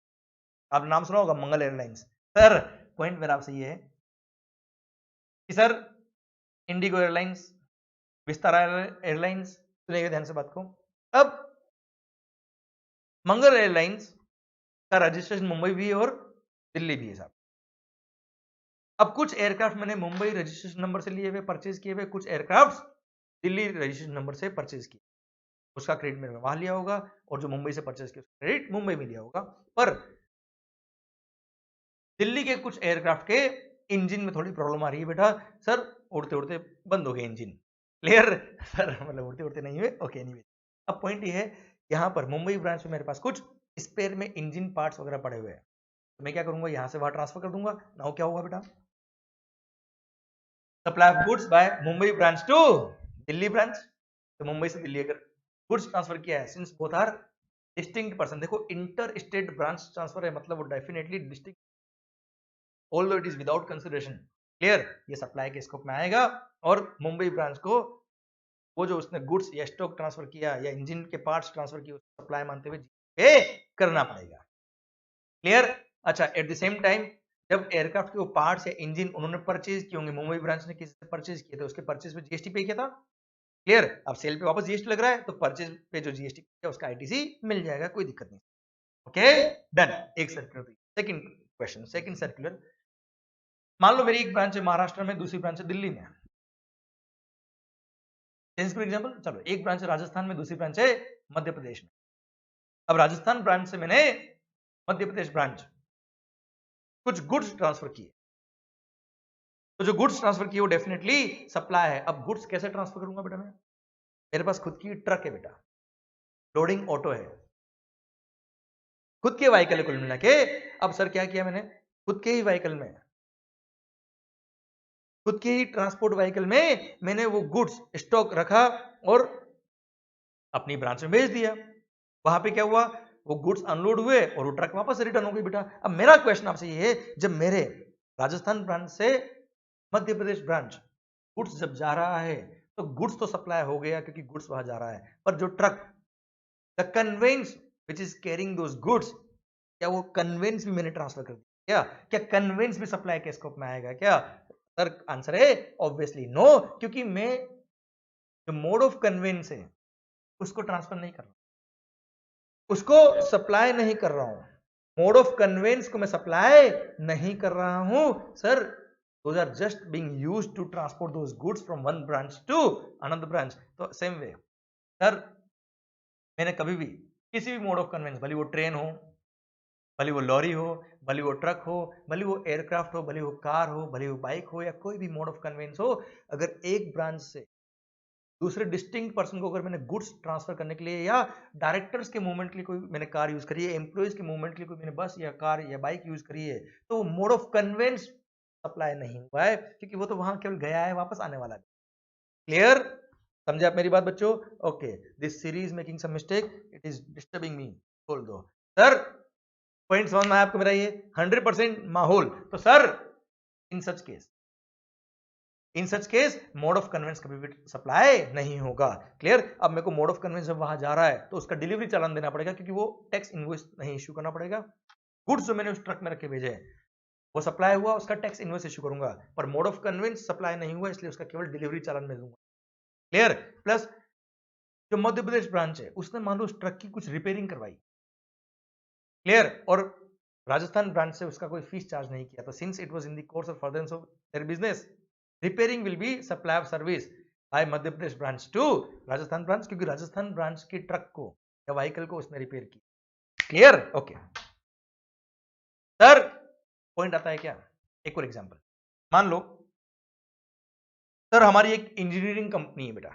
आप नाम सुना होगा मंगल एयरलाइंस। सर पॉइंट मेरा आपसे ये है कि sir Indigo airlines, Vistara airlines, सुनिएगा ध्यान से बात को। अब मंगल एयरलाइंस का रजिस्ट्रेशन मुंबई भी है और दिल्ली भी है साहब। अब कुछ एयरक्राफ्ट मैंने मुंबई रजिस्ट्रेशन नंबर से लिए हुए परचेज किए हुए, कुछ एयरक्राफ्ट दिल्ली रजिस्ट्रेशन नंबर से परचेज किए, उसका क्रेडिट मैंने वहां लिया होगा और जो मुंबई से परचेज किया उसका क्रेडिट मुंबई में लिया होगा। पर दिल्ली के कुछ एयरक्राफ्ट के इंजन में थोड़ी प्रॉब्लम आ रही है बेटा, सर उड़ते उड़ते बंद हो गए इंजन। क्लियर सर, मतलब उड़ते उड़ते नहीं हुए। ओके एनीवे, अब पॉइंट ये है यहाँ पर मुंबई ब्रांच में मेरे पास कुछ स्पेयर में इंजन पार्ट्स वगैरह पड़े हुए हैं, तो मैं क्या करूंगा, यहाँ से वहां ट्रांसफर कर दूंगा। नाउ क्या होगा बेटा, supply of goods by Mumbai branch to Delhi branch. तो मुंबई से दिल्ली अगर गुड्स ट्रांसफर किया है, since both are distinct person, देखो इंटर स्टेट ब्रांच ट्रांसफर है मतलब वो definitely distinct, although it is without consideration. Clear, ये सप्लाई के स्कोप में आएगा और मुंबई ब्रांच को वो जो उसने गुड्स या स्टॉक ट्रांसफर किया या इंजन के पार्ट्स ट्रांसफर किए सप्लाई मानते हुए पे करना पड़ेगा। क्लियर। अच्छा, एट द सेम टाइम जब एयरक्राफ्ट के वो पार्ट्स या इंजन उन्होंने परचेज किए होंगे, मुंबई ब्रांच ने किसी से परचेज किए थे, उसके परचेज पे जीएसटी पे किया था। क्लियर, अब सेल पे वापस जीएसटी लग रहा है तो परचेज पे जो जीएसटी है उसका आईटीसी मिल जाएगा, कोई दिक्कत नहीं। Okay done. एक circular. Second question, second circular, मान लो मेरी एक ब्रांच है महाराष्ट्र में, दूसरी ब्रांच है दिल्ली में। फॉर एग्जांपल, चलो एक ब्रांच है राजस्थान में, दूसरी ब्रांच है मध्य प्रदेश में। अब राजस्थान ब्रांच से मैंने मध्य प्रदेश ब्रांच कुछ गुड्स ट्रांसफर किए, तो जो गुड्स ट्रांसफर किए वो डेफिनेटली सप्लाई है। अब गुड्स कैसे ट्रांसफर करूंगा बेटा मैं, मेरे पास खुद की ट्रक है बेटा, लोडिंग ऑटो है, खुद के व्हीकल कुल मिला के। अब सर क्या किया मैंने, खुद के ही व्हीकल में, खुद के ही ट्रांसपोर्ट व्हीकल में मैंने वो गुड्स स्टॉक रखा और अपनी ब्रांच में भेज दिया। वहां पे क्या हुआ, वो गुड्स अनलोड हुए और वो ट्रक वापस रिटर्न हो गई बेटा। अब मेरा क्वेश्चन आपसे ये है, जब मेरे राजस्थान ब्रांच से मध्य प्रदेश ब्रांच गुड्स जब जा रहा है तो गुड्स तो सप्लाई हो गया क्योंकि गुड्स वहां जा रहा है, पर जो truck the conveyance which is carrying those goods, क्या वो कन्वेंस भी मैंने ट्रांसफर कर दिया? क्या कन्वेंस भी सप्लाई के स्कोप में आएगा क्या? सर आंसर है ऑब्वियसली नो, क्योंकि मैं जो मोड ऑफ कन्वेंस है उसको ट्रांसफर नहीं कर रहा, उसको सप्लाई नहीं कर रहा हूं, मोड ऑफ कन्वेंस को मैं सप्लाई नहीं कर रहा हूं sir. those are just being used to transport those goods from one branch to another branch। तो सेम वे सर, मैंने कभी भी किसी भी मोड ऑफ कन्वेंस, भले वो ट्रेन हो, भले वो लॉरी हो, भले वो ट्रक हो, भले वो एयरक्राफ्ट हो, भले वो कार हो, भले वो बाइक हो, या कोई भी मोड ऑफ कन्वेंस हो, अगर एक ब्रांच से दूसरे डिस्टिंक्ट पर्सन को अगर मैंने गुड्स ट्रांसफर करने के लिए या डायरेक्टर्स के मूवमेंट के लिए कोई मैंने कार यूज करी है, एम्प्लॉइज के मूवमेंट के लिए कोई मैंने बस या कार या बाइक यूज करी है, तो मोड ऑफ कन्वेंस सप्लाई नहीं हुआ है क्योंकि वो तो वहां केवल गया है, वापस आने वाला है। क्लियर, समझे आप मेरी बात बच्चों? Okay, this series making some mistake, it is disturbing me, बोल दो सर। पॉइंट समझ में आया आपको मेरा ये 100% माहौल? तो sir in such case mode of conveyance कभी भी सप्लाई नहीं होगा। क्लियर। अब मेरे को मोड ऑफ कन्वेंस जब वहां जा रहा है तो उसका डिलीवरी चालान देना पड़ेगा क्योंकि वो टैक्स इनवॉइस नहीं इश्यू करना पड़ेगा। गुड्स जो मैंने उस ट्रक में रखे भेजे हैं वो सप्लाई हुआ, उसका टैक्स इनवॉइस इश्यू करूंगा, पर मोड ऑफ कन्वेंस सप्लाई नहीं हुआ इसलिए उसका केवल डिलीवरी चालान भेज दूंगा। क्लियर। प्लस जो मध्य प्रदेश ब्रांच है उसने मान लो उस ट्रक की कुछ रिपेयरिंग करवाई, क्लियर, और राजस्थान ब्रांच से उसका कोई फीस चार्ज नहीं किया, तो since it was in the course of furtherance of their business, repairing will be supply of service by Madhya Pradesh branch to Rajasthan branch, क्योंकि राजस्थान ब्रांच की ट्रक को या व्हीकल को उसने रिपेयर की। क्लियर। ओके सर, पॉइंट आता है क्या, एक और एग्जांपल मान लो सर, हमारी एक इंजीनियरिंग कंपनी है बेटा,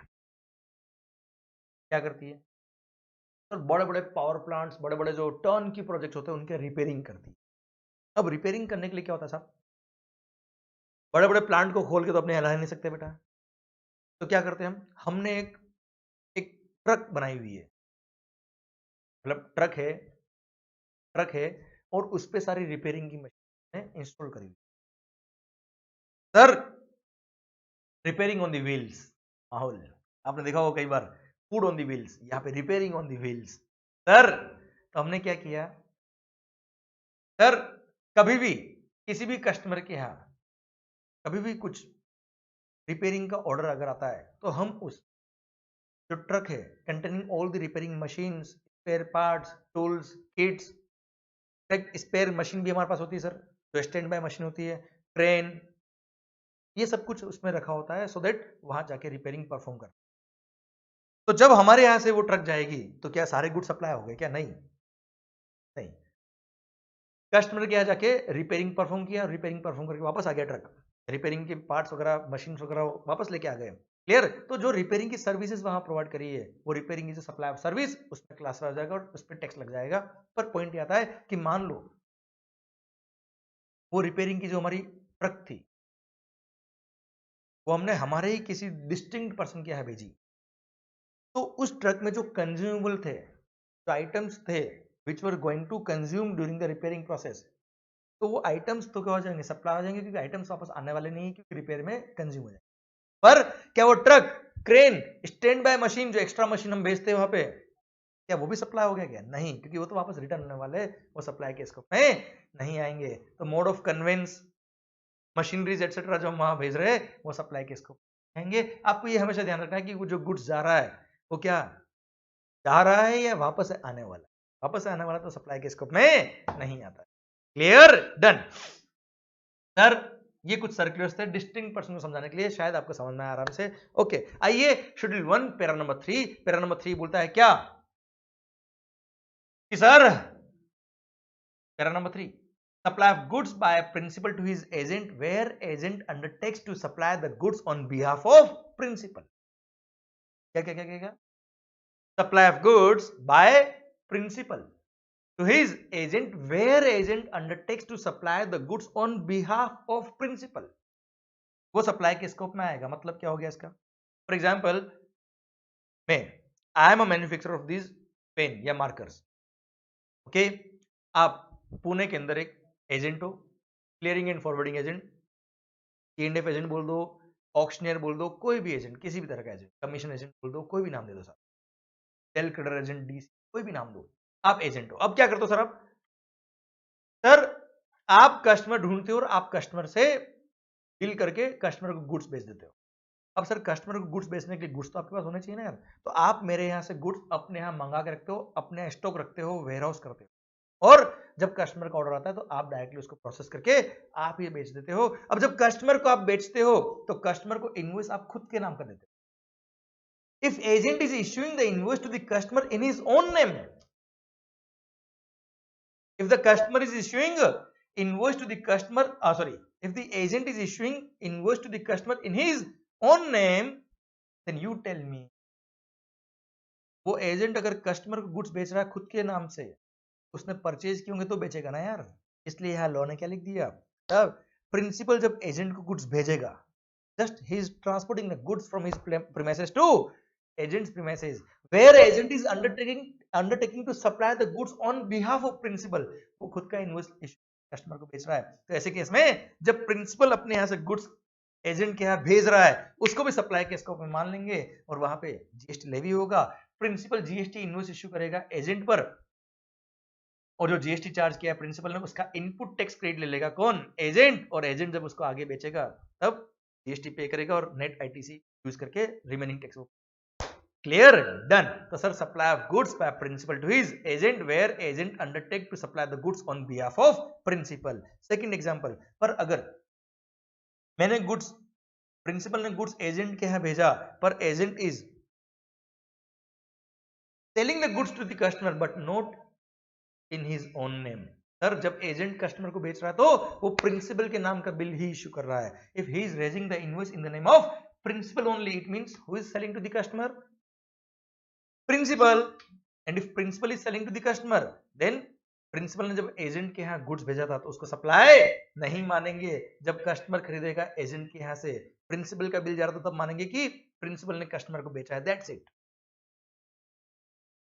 क्या करती है सर, बड़े बड़े पावर प्लांट्स, बड़े बड़े जो टर्न की प्रोजेक्ट होते हैं उनके रिपेयरिंग करती है। अब रिपेयरिंग करने के लिए क्या होता है साहब, बड़े बड़े प्लांट को खोल के तो अपने हिला नहीं सकते बेटा, तो क्या करते हैं हमने एक ट्रक बनाई हुई है, मतलब ट्रक है और उस पे सारी रिपेयरिंग की मशीन इंस्टॉल करी हुई sir. Repairing on the wheels, माहौल आपने देखा होगा कई बार, फूड ऑन द व्हील्स, यहाँ पे repairing on the wheels sir. तो हमने क्या किया सर, कभी भी किसी भी कस्टमर के यहाँ कभी भी कुछ रिपेयरिंग का ऑर्डर अगर आता है तो हम उस जो ट्रक है containing all the repairing machines, spare parts, tools, kits, spare machine भी हमारे पास होती है सर, जो स्टैंड बाय मशीन होती है, ट्रेन, ये सब कुछ उसमें रखा होता है सो दैट वहां जाके रिपेयरिंग परफॉर्म कर। तो जब हमारे यहां से वो ट्रक जाएगी तो क्या सारे गुड सप्लाई हो गए क्या? नहीं, नहीं, कस्टमर के यहाँ जाके रिपेयरिंग परफॉर्म किया, रिपेयरिंग परफॉर्म करके वापस आ गया ट्रक, रिपेयरिंग के पार्ट्स वगैरह मशीन वगैरह वापस लेके आ गए, क्लियर। तो जो रिपेयरिंग की सर्विसेज वहां प्रोवाइड करी है वो रिपेयरिंग की जो सप्लाई ऑफ सर्विस उसमें क्लासिफाई हो जाएगा और उस पर टैक्स लग जाएगा। पर पॉइंट ये आता है कि मान लो वो रिपेयरिंग की जो हमारी ट्रक थी वो हमने हमारे ही किसी डिस्टिंक्ट पर्सन के यहाँ भेजी, तो उस ट्रक में जो कंज्यूमेबल थे, जो आइटम्स थे which were going to consume during the repairing process, तो वो आइटम्स तो क्या हो जाएंगे, सप्लाई हो जाएंगे, क्योंकि आइटम्स वापस आने वाले नहीं है क्योंकि रिपेयर में कंज्यूम हो जाएंगे। पर क्या वो truck, crane, stand by machine, जो एक्स्ट्रा मशीन हम भेजते हैं वहां पे, क्या वो भी सप्लाई हो गया? क्या नहीं, क्योंकि वो तो वापस रिटर्न होने वाले, वो सप्लाई के स्कोप में नहीं आएंगे। तो mode of conveyance, machineries etcetera जो हम वहां भेज रहे हैं वो सप्लाई के स्कोप में आएंगे। आपको ये हमेशा ध्यान रखना है कि वो जो गुड्स जा रहा है वो क्या जा रहा है या वापस आने वाला। वापस आने वाला तो सप्लाई के स्कोप में नहीं आता। Clear, done. सर ये कुछ सर्कुलर्स थे डिस्टिंक्ट पर्सन को समझाने के लिए, शायद आपको समझ में आराम से। ओके, आइए schedule 1 para number 3। Para number 3 बोलता है क्या कि sir, para number 3, supply of goods by a principal to his agent where agent undertakes to supply the goods on behalf of principal। क्या क्या क्या क्या क्या? Supply of goods by principal to his agent where agent undertakes to supply the goods on behalf of principal, वो supply के scope में आएगा। मतलब क्या हो गया इसका? फॉर एग्जाम्पल, मैं I am a manufacturer of this pen या मार्कर्स, ओके। आप पुणे के अंदर एक एजेंट हो, clearing and forwarding agent, F agent बोल दो, ऑक्शनियर बोल दो, कोई भी एजेंट, किसी भी तरह का एजेंट, कमीशन एजेंट बोल दो, कोई भी नाम दे दो sir, sale creditor agent, DC, कोई भी नाम दो, आप एजेंट हो। अब क्या करते हो सर? आप सर आप कस्टमर ढूंढते हो और आप कस्टमर से डील करके कस्टमर को गुड्स बेच देते हो। अब सर कस्टमर को गुड्स बेचने के लिए गुड्स तो आपके पास होने चाहिए ना यार। तो आप मेरे यहाँ से गुड्स अपने यहाँ मंगा के रखते हो, अपने स्टॉक रखते हो, वेयर हाउस करते हो, और जब कस्टमर का ऑर्डर आता है तो आप डायरेक्टली उसको प्रोसेस करके आप ये बेच देते हो। अब जब कस्टमर को आप बेचते हो तो कस्टमर को इनवॉइस आप खुद के नाम कर देते हो। If agent is issuing the invoice to the customer in his own name, if the customer is issuing invoice to the customer, sorry, if the agent is issuing invoice to the customer in his own name, then you tell me, वो agent अगर customer को goods बेच रहा है खुद के नाम से, उसने परचेज किए होंगे तो बेचेगा ना यार। इसलिए यहाँ लॉ ने क्या लिख दिया, तब प्रिंसिपल जब एजेंट को गुड्स भेजेगा, just he is transporting the goods from his premises to agent's premises where agent is undertaking to supply the goods on behalf of principal, वो खुद का इनवॉइस कस्टमर को बेच रहा है। तो ऐसे केस में जब प्रिंसिपल अपने यहाँ से गुड्स एजेंट के यहाँ भेज रहा है उसको भी सप्लाई के स्कोप में मान लेंगे और वहां पे जीएसटी लेवी होगा। प्रिंसिपल जीएसटी इनवॉइस इश्यू करेगा एजेंट पर, और जो जीएसटी चार्ज किया प्रिंसिपल ने उसका इनपुट टैक्स क्रेडिट ले लेगा कौन, एजेंट, और एजेंट जब उसको आगे बेचेगा तब जीएसटी पे करेगा और नेट आईटीसी यूज करके रिमेनिंग टैक्स। Clear, done. तो sir supply of goods by principal to his agent where agent undertake to supply the goods on behalf of principal. Second example, पर अगर मैंने गुड्स, प्रिंसिपल ने goods agent के यहां भेजा पर agent is selling the goods to the customer but not in his own name. Sir जब agent customer को बेच रहा है तो वो प्रिंसिपल के नाम का बिल ही इश्यू कर रहा है। If he is raising the invoice in the name of principal only, it means who is selling to the customer, principal. And if principal is selling to the customer, then principal ने जब agent के यहाँ goods भेजा था तो उसको supply नहीं मानेंगे। जब कस्टमर खरीदेगा एजेंट के यहाँ से, प्रिंसिपल का बिल जा रहा था तब मानेंगे कि प्रिंसिपल ने कस्टमर को बेचा है, दैट्स इट।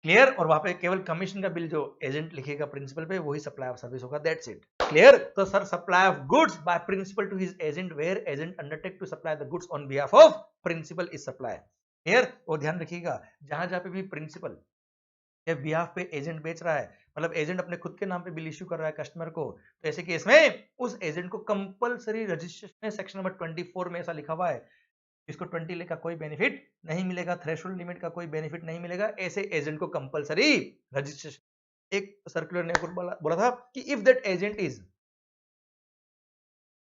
क्लियर, और वहां पे केवल कमीशन का बिल जो एजेंट लिखेगा प्रिंसिपल पे वही सप्लाई ऑफ सर्विस होगा, दैट्स इट। क्लियर। तो sir supply of goods by principal to his agent where agent undertake to supply the goods on behalf of principal is supply. Clear, और ध्यान रखिएगा जहां जहां पे भी प्रिंसिपल या बिहाफ पे एजेंट बेच रहा है, मतलब एजेंट अपने खुद के नाम पे बिल इश्यू कर रहा है कस्टमर को, तो ऐसे केस में उस एजेंट को कंपलसरी रजिस्ट्रेशन सेक्शन नंबर 24 में ऐसा लिखा हुआ है, इसको 20 का कोई बेनिफिट नहीं मिलेगा, थ्रेशोल्ड लिमिट का कोई बेनिफिट नहीं मिलेगा, ऐसे एजेंट को कंपलसरी रजिस्ट्रेशन। एक सर्कुलर ने बोला था कि if that agent is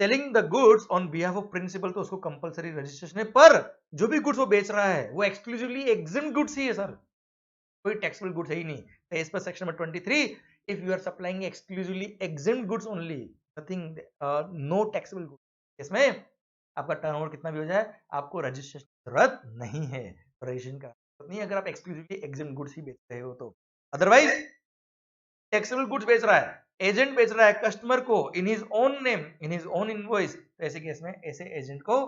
selling the goods on behalf of principal तो उसको कंपलसरी रजिस्ट्रेशन है, पर जो भी गुड्स वो बेच रहा है वो एक्सक्लूसिवली एग्जेम्प्ट गुड्स ही है सर, कोई टैक्सेबल गुड्स है ही नहीं। तो as per section number 23, if you are supplying exclusively exempt goods only, nothing, no taxable goods, इसमें आपका टर्नओवर कितना भी हो जाए, आपको रजिस्ट्रेशन जरूरत नहीं है, रजिस्ट्रेशन का नहीं, अगर आप एक्सक्लूसिवली एग्जिम गुड्स ही बेच रहे हो तो। अदरवाइज टैक्सेबल गुड्स बेच रहा है, एजेंट बेच रहा है कस्टमर को इन हिज ओन नेम, इन हिज ओन इनवॉइस, तो ऐसे केस में ऐसे एजेंट को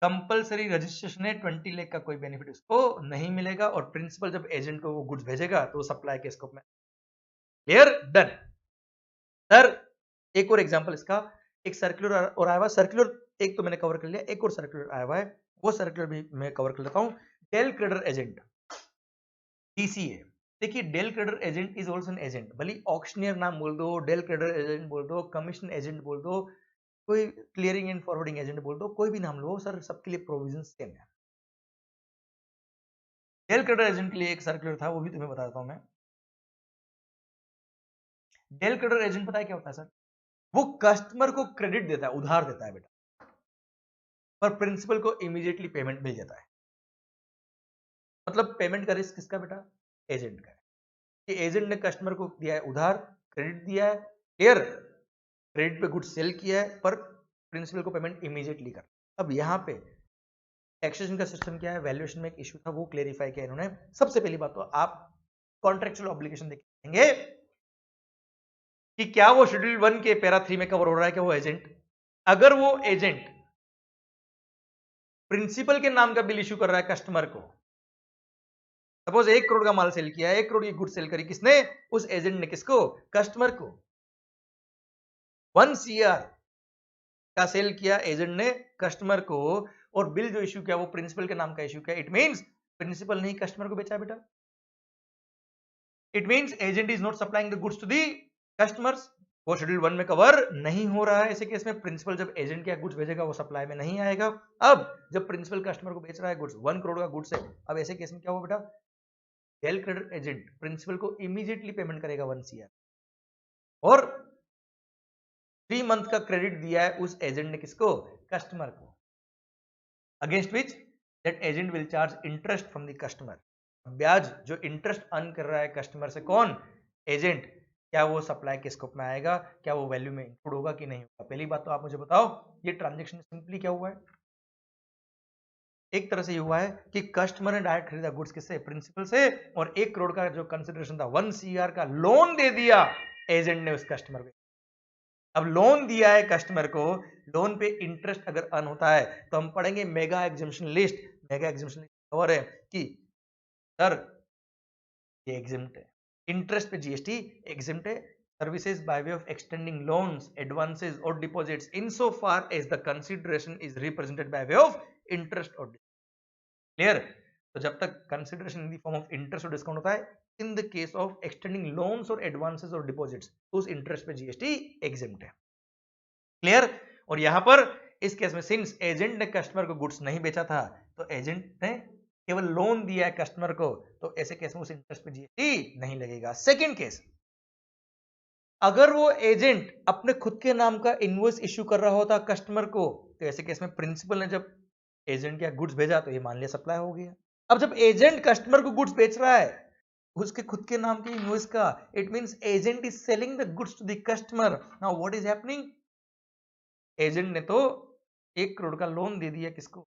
कंपलसरी रजिस्ट्रेशन है, 20 लाख का कोई बेनिफिट उसको नहीं मिलेगा, और प्रिंसिपल जब एजेंट को वो गुड्स भेजेगा तो सप्लाई के स्कोप में। Clear, done. सर एक और एग्जांपल इसका, एक सर्कुलर और आया हुआ, सर्कुलर एक तो मैंने कवर कर लिया, एक और सर्कुलर आया हुआ है, वो सर्कुलर भी मैं कवर कर लेता हूं। Del creditor agent, DCA. देखिए del creditor agent is also an agent, भले ऑक्शनियर नाम बोल दो, डेल क्रेडिटर एजेंट बोल दो, कमीशन एजेंट बोल दो, कोई क्लियरिंग एंड फॉरवर्डिंग एजेंट बोल दो, कोई भी नाम लो सर, सबके लिए प्रोविजन सेम है। डेल क्रेडिटर एजेंट के लिए एक सर्कुलर था, वो भी तुम्हें बता देता हूं मैं। डेल क्रेडिटर एजेंट पता है क्या होता है सर, वो कस्टमर को क्रेडिट देता है, उधार देता है बेटा, पर प्रिंसिपल को इमीडिएटली पेमेंट मिल जाता है। मतलब पेमेंट का रिस्क किसका बेटा, एजेंट का है, कि एजेंट ने कस्टमर को दिया है उधार, क्रेडिट दिया है, क्लियर, क्रेडिट पे गुड्स सेल किया है, पर प्रिंसिपल को पेमेंट इमीडिएटली कर। अब यहाँ पे टैक्सेशन का सिस्टम क्या है, वैल्यूएशन में एक इशू था, वो क्लेरिफाई किया इन्होंने। सबसे पहली बात तो आप कॉन्ट्रेक्चुअल ऑब्लिगेशन देखेंगे कि क्या वो शेड्यूल 1 के पैरा 3 में कवर हो रहा है, क्या वो एजेंट, अगर वो एजेंट प्रिंसिपल के नाम का बिल इश्यू कर रहा है कस्टमर को, सपोज 1 करोड़ का माल सेल किया है, 1 करोड़ की गुड सेल करी, किसने, उस एजेंट ने, किसको, कस्टमर को। 1 CR का सेल किया एजेंट ने कस्टमर को, और बिल जो इश्यू किया वो प्रिंसिपल के नाम का इश्यू किया, इट मींस प्रिंसिपल ने कस्टमर को बेचा बेटा, it means agent is not supplying the goods to the customers, वो शेड्यूल 1 में कवर नहीं हो रहा है। ऐसे केस में प्रिंसिपल जब एजेंट के गुड्स भेजेगा वो सप्लाई में नहीं आएगा। अब जब प्रिंसिपल कस्टमर को बेच रहा है गुड्स, 1 करोड़ का गुड्स है, अब ऐसे केस में क्या होगा बेटा, डेल क्रेडिट एजेंट प्रिंसिपल को इमीडिएटली पेमेंट करेगा 1 CR, और 3 मंथ का क्रेडिट दिया है उस एजेंट ने, किसको, कस्टमर को, against which that agent will charge interest from the customer. ब्याज जो इंटरेस्ट अर्न कर रहा है कस्टमर से, कौन, एजेंट, क्या वो सप्लाई के स्कोप में आएगा, क्या वो वैल्यू में इंक्लूड होगा कि नहीं होगा। पहली बात तो आप मुझे बताओ, ये ट्रांजैक्शन सिंपली क्या हुआ है, एक तरह से हुआ है कि कस्टमर ने डायरेक्ट खरीदा गुड्स किससे, प्रिंसिपल से, और 1 करोड़ का जो कंसिडरेशन था 1 CR का लोन दे दिया एजेंट ने उस कस्टमर को। अब लोन दिया है कस्टमर को, लोन पे इंटरेस्ट अगर अर्न होता है तो हम पढ़ेंगे mega exemption list, mega exemption list और है कि सर ये एग्जिम्ट है, इंटरेस्ट पे जीएसटी एग्जिम्ट है, services by way of extending loans, advances or deposits in so far as the consideration is represented by way of interest or, clear. तो जब तक consideration in the form of interest or discount होता है, in the case of extending loans or advances or deposits, उस interest पे GST exempt है, clear. और यहां पर इस केस में सिंस एजेंट ने कस्टमर को गुड्स नहीं बेचा था, तो एजेंट ने केवल लोन दिया है कस्टमर को, तो ऐसे केस में उस इंटरेस्ट पे जीएसटी नहीं लगेगा। सेकंड केस, अगर वो एजेंट अपने खुद के नाम का इनवॉइस इश्यू कर रहा होता कस्टमर को, तो ऐसे केस में प्रिंसिपल ने जब एजेंट का गुड्स भेजा तो ये मान लिया सप्लाई हो गया। अब जब एजेंट कस्टमर को गुड्स बेच रहा है उसके खुद के नाम के इनवॉइस का, it means agent is selling the goods to the customer. Now what is happening, agent ने तो 1 करोड़ का लोन दे दिया किसको,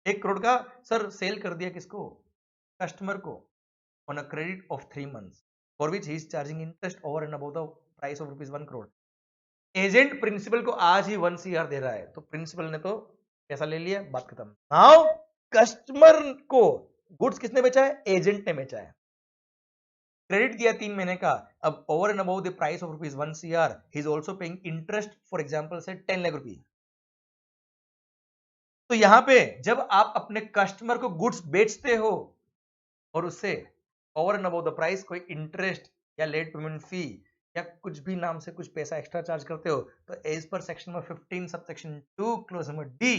1 करोड़ का सर सेल कर दिया किसको, कस्टमर को, on a credit of 3 months for which he is charging interest over and above the price of ₹1 crore. Agent principal को आज ही 1 CR दे रहा है, तो प्रिंसिपल ने तो पैसा ले लिया, बात खत्म। नाउ कस्टमर को गुड्स किसने बेचा है, एजेंट ने बेचा है, क्रेडिट दिया 3 महीने का, अब over and above the price of ₹1 CR he is also paying interest, for example से 10 लाख रुपए। तो यहां पे जब आप अपने कस्टमर को गुड्स बेचते हो और उससे over and above the price कोई इंटरेस्ट या लेट पेमेंट फी या कुछ भी नाम से कुछ पैसा एक्स्ट्रा चार्ज करते हो, तो as per section number 15 subsection 2 clause number D,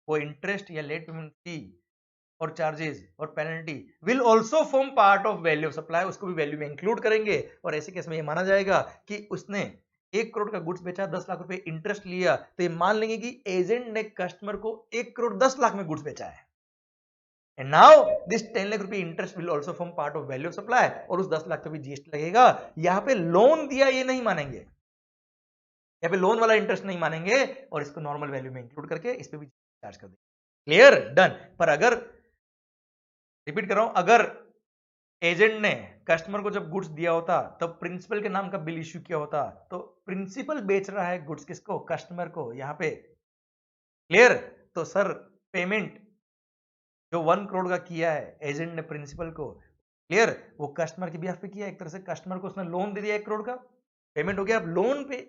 वो इंटरेस्ट या लेट पेमेंट फी और चार्जेस और penalty will also form part of value of supply, उसको भी वैल्यू में इंक्लूड करेंगे। और ऐसे केस में ये माना जाएगा कि उसने 1 करोड़ का गुड्स बेचा, 10 लाख रुपए इंटरेस्ट लिया, तो ये मान लेंगे कि एजेंट ने कस्टमर को 1 करोड़ 10 लाख में गुड्स बेचा है, एंड नाउ दिस 10 लाख रुपए interest will also form part of value of supply, और उस 10 लाख पे भी जीएसटी लगेगा। यहां पे लोन दिया ये नहीं मानेंगे, यहाँ पे लोन वाला इंटरेस्ट नहीं मानेंगे और इसको नॉर्मल वैल्यू में इंक्लूड करके इस पे भी चार्ज कर देंगे। Clear, done. पर अगर रिपीट कर रहा हूं, अगर एजेंट ने कस्टमर को जब गुड्स दिया होता तब प्रिंसिपल के नाम का बिल इश्यू किया होता, तो प्रिंसिपल बेच रहा है गुड्स किसको, कस्टमर को यहाँ पे। क्लियर, तो सर पेमेंट जो 1 करोड़ का किया है एजेंट ने प्रिंसिपल को, क्लियर, वो कस्टमर के बिहाफ पे किया, एक तरह से कस्टमर को उसने लोन दे दिया 1 करोड़ का, पेमेंट हो गया। अब लोन पे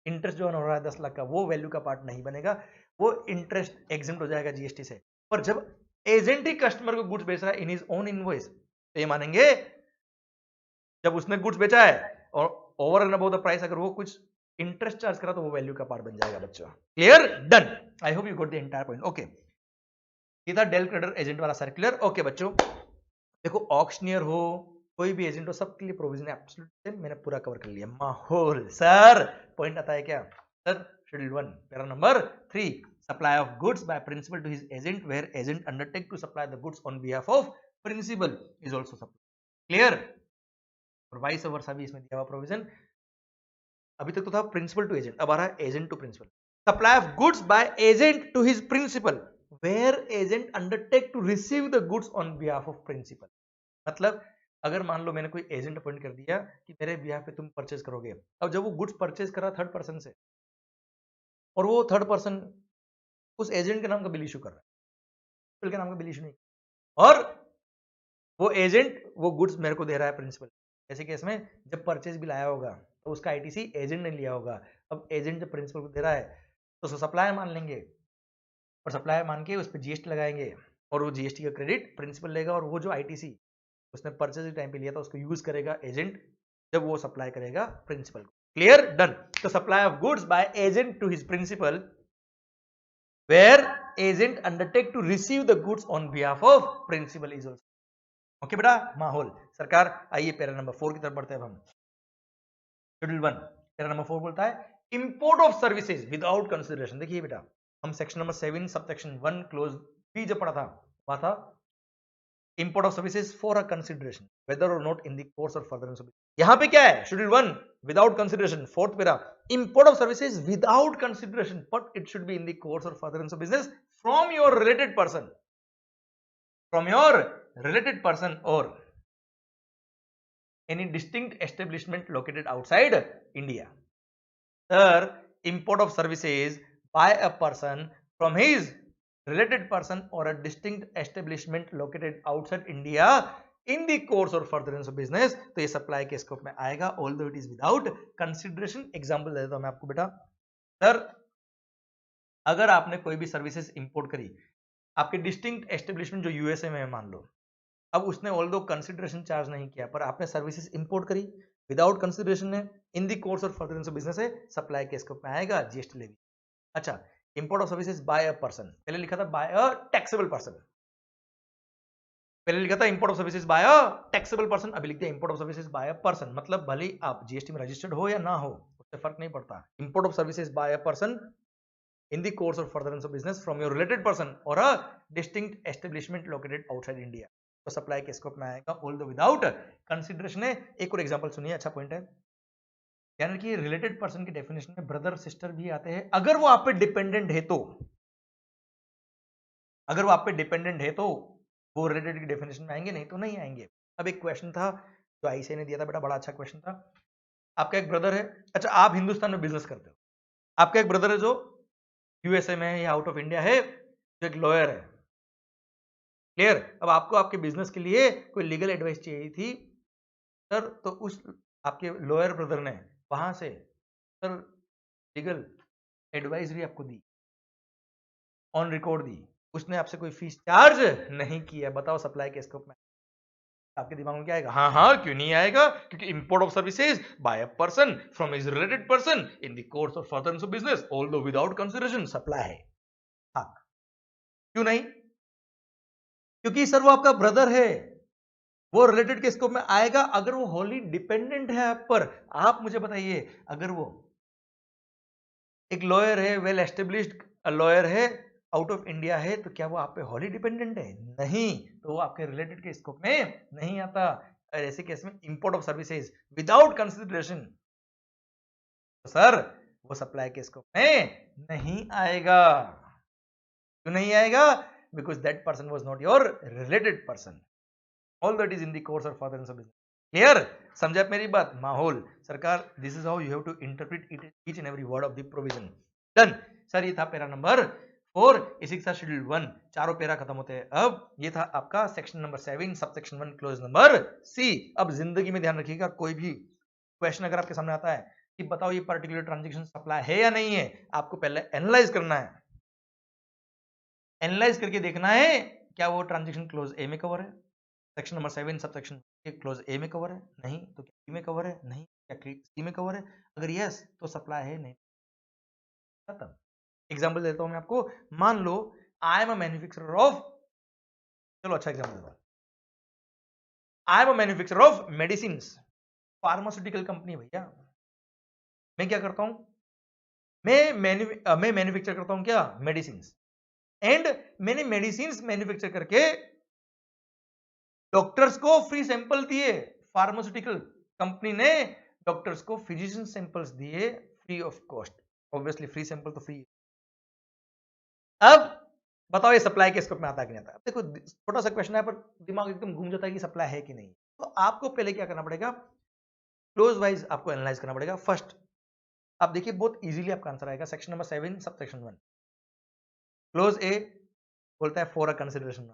इंटरेस्ट जो हो रहा है 10 लाख का, वो वैल्यू का पार्ट नहीं बनेगा, वो इंटरेस्ट एग्जेम्प्ट हो जाएगा जीएसटी से। पर जब एजेंट ही कस्टमर को गुड्स बेच रहा है इन हिज ओन इनवॉइस, तो ये मानेंगे जब उसने गुड्स बेचा है और over and above the price अगर वो कुछ इंटरेस्ट चार्ज करा तो वो वैल्यू का पार्ट बन जाएगा बच्चों। Clear, done. I hope you got the entire point. Okay, ये था डेल क्रेडिटर एजेंट वाला सर्कुलर। ओके बच्चों, देखो ऑक्शनियर हो, कोई भी एजेंट हो, सबके लिए प्रोविजन एब्सोल्यूट सेम, मैंने पूरा कवर कर लिया। माहौल सर पॉइंट आता है क्या sir? Schedule 1 para number 3, supply of goods by principal to his agent where agent undertake to supply the goods on behalf of principal is also supply. Clear, और vice versa भी इसमें दिया हुआ provision. अभी तक तो था प्रिंसिपल टू एजेंट, अब आ रहा है agent to principal. Supply of goods by agent to his principal where agent undertake to receive the goods on behalf of principal. मतलब अगर मान लो मैंने कोई एजेंट अपॉइंट कर दिया कि मेरे बिहाफ पे तुम परचेज करोगे, अब जब वो गुड्स परचेज करा थर्ड पर्सन से और वो थर्ड पर्सन उस एजेंट के नाम का बिल इशू कर रहा है, प्रिंसिपल के नाम का बिल इशू नहीं, और वो एजेंट वो गुड्स मेरे को दे रहा है प्रिंसिपल, ऐसे केस में जब परचेज बिल आया होगा तो उसका आईटीसी एजेंट ने लिया होगा। अब एजेंट जब प्रिंसिपल को दे रहा है तो उसको सप्लायर मान लेंगे और सप्लायर मान के उस पर जीएसटी लगाएंगे और वो जीएसटी का क्रेडिट प्रिंसिपल लेगा, और वो जो आईटीसी उसने परचेज टाइम पे लिया था उसको यूज करेगा एजेंट जब वो सप्लाई करेगा प्रिंसिपल को। Clear, done. तो supply of goods by agent to his principal where agent undertake to receive the goods on behalf of principal is also. Okay बेटा, माहौल सरकार। आइए पैरा नंबर 4 की तरफ बढ़ते हैं। हम शेड्यूल 1 पैरा नंबर 4 बोलता है import of services without consideration. देखिए बेटा, हम section number 7 subsection 1 clause B जब पढ़ा था वहां था import of services for a consideration whether or not in the course of furtherance of business. यहां पे क्या है? Schedule 1 without consideration, fourth para, import of services without consideration but it should be in the course of furtherance of business from your related person, from your related person or any distinct establishment located outside India. Sir, import of services by a person from his related person or a distinct establishment located outside India in the course or furtherance of business, तो ये supply के scope में आएगा although it is without consideration। Example दे देता हूं मैं आपको बेटा। सर, अगर आपने कोई भी सर्विसेज इंपोर्ट करी, आपके डिस्टिंक्ट एस्टेब्लिशमेंट जो यूएसए में है मान लो, अब उसने ऑल्दो कंसिडरेशन चार्ज नहीं किया पर आपने सर्विसेज इंपोर्ट करी विदाउट कंसिडरेशन है, इन दी कोर्स और फर्दरेंस ऑफ बिजनेस है, सप्लाई के स्कोप में आएगा जीएसटी लेवी। अच्छा, import of services by a person, पहले लिखा था बाय अ टैक्सेबल पर्सन, पहले लिखा था import of services by a taxable person, अभी लिखते हैं import of services by a person. मतलब भले आप जीएसटी में रजिस्टर्ड हो या ना हो उससे फर्क नहीं पड़ता। Import of services by a person in the course of furtherance of business from your related person or a distinct establishment located outside India, तो सप्लाई के स्कोप में आएगा although without consideration है। एक और एग्जांपल सुनिए, अच्छा पॉइंट है, यानी कि रिलेटेड पर्सन की डेफिनेशन में ब्रदर सिस्टर भी आते हैं अगर वो आप पे डिपेंडेंट है तो, अगर वो आप पे डिपेंडेंट है तो वो रिलेटेड की डेफिनेशन में आएंगे, नहीं तो नहीं आएंगे। अब एक क्वेश्चन था जो आईसीए ने दिया था बेटा, बड़ा अच्छा क्वेश्चन था। आपका एक ब्रदर है, अच्छा आप हिंदुस्तान में बिजनेस करते हो, आपका एक ब्रदर है जो यूएसए में या आउट ऑफ इंडिया है, जो एक लॉयर है। क्लियर, अब आपको आपके बिजनेस के लिए कोई लीगल एडवाइस चाहिए थी सर, तो उस आपके लॉयर ब्रदर ने वहां से सर लीगल एडवाइजरी आपको दी, ऑन रिकॉर्ड दी, उसने आपसे कोई फीस चार्ज नहीं किया। बताओ सप्लाई के स्कोप में आपके दिमाग में क्या आएगा? हाँ हाँ, क्यों नहीं आएगा, क्योंकि import of services by a person from his related person in the course of furtherance of business although without consideration, supply है। हाँ, क्यों नहीं? क्योंकि सर वो आपका ब्रदर है, वो रिलेटेड के स्कोप में आएगा अगर वो होली डिपेंडेंट है आप पर। आप मुझे बताइए, अगर वो एक लॉयर है, वेल एस्टेब्लिश्ड लॉयर है, आउट ऑफ इंडिया है, तो क्या वो आप पे होली डिपेंडेंट है? नहीं, तो वो आपके रिलेटेड के स्कोप में नहीं आता। ऐसे केस में import of services without consideration, sir वो सप्लाई के स्कोप में नहीं आएगा। क्यों नहीं आएगा? Because that person was not your related person, all that is in the course और फर्दरेंस ऑफ बिजनेस। क्लियर? समझे आप मेरी बात? माहौल सरकार, this is how you have to interpret it, each and every word of the provision. Done sir, ये था para number 4, इसी के साथ शेड्यूल 1 चारों पैरा खत्म होते हैं। अब ये था आपका section number 7 subsection 1 close number C. अब जिंदगी में ध्यान रखिएगा, कोई भी क्वेश्चन अगर आपके सामने आता है कि बताओ ये पर्टिकुलर ट्रांजेक्शन सप्लाई है या नहीं है, आपको पहले एनालाइज करना है। एनालाइज करके देखना है क्या वो ट्रांजेक्शन क्लोज ए में कवर है, section number 7 sub section close ए में कवर है, नहीं तो क्या बी में कवर है, नहीं क्या सी में कवर है, अगर यस तो सप्लाई है, नहीं खत्म। एग्जांपल देता हूं मैं आपको, मान लो I am a manufacturer of, चलो अच्छा एग्जांपल देता हूं, I am a manufacturer of medicine, pharmaceutical company भैया। मैं क्या करता हूं, मैं मैन्युफैक्चर करता हूं क्या, मेडिसिन, एंड मैंने मेडिसिन मैन्युफैक्चर करके डॉक्टर्स को फ्री सैंपल दिए, फार्मास्यूटिकल कंपनी ने डॉक्टर्स को फिजिशियन सैंपल्स दिए free of cost, obviously free sample तो फ्री। अब बताओ ये सप्लाई के स्कोप में आता है कि नहीं आता? देखो छोटा सा क्वेश्चन है पर दिमाग एकदम घूम जाता है कि सप्लाई है कि नहीं। तो आपको पहले क्या करना पड़ेगा, क्लोज वाइज आपको एनालाइज करना पड़ेगा। फर्स्ट आप देखिए बहुत इजीली आपका आंसर आएगा, section number 7 subsection 1 clause A बोलता है for a consideration,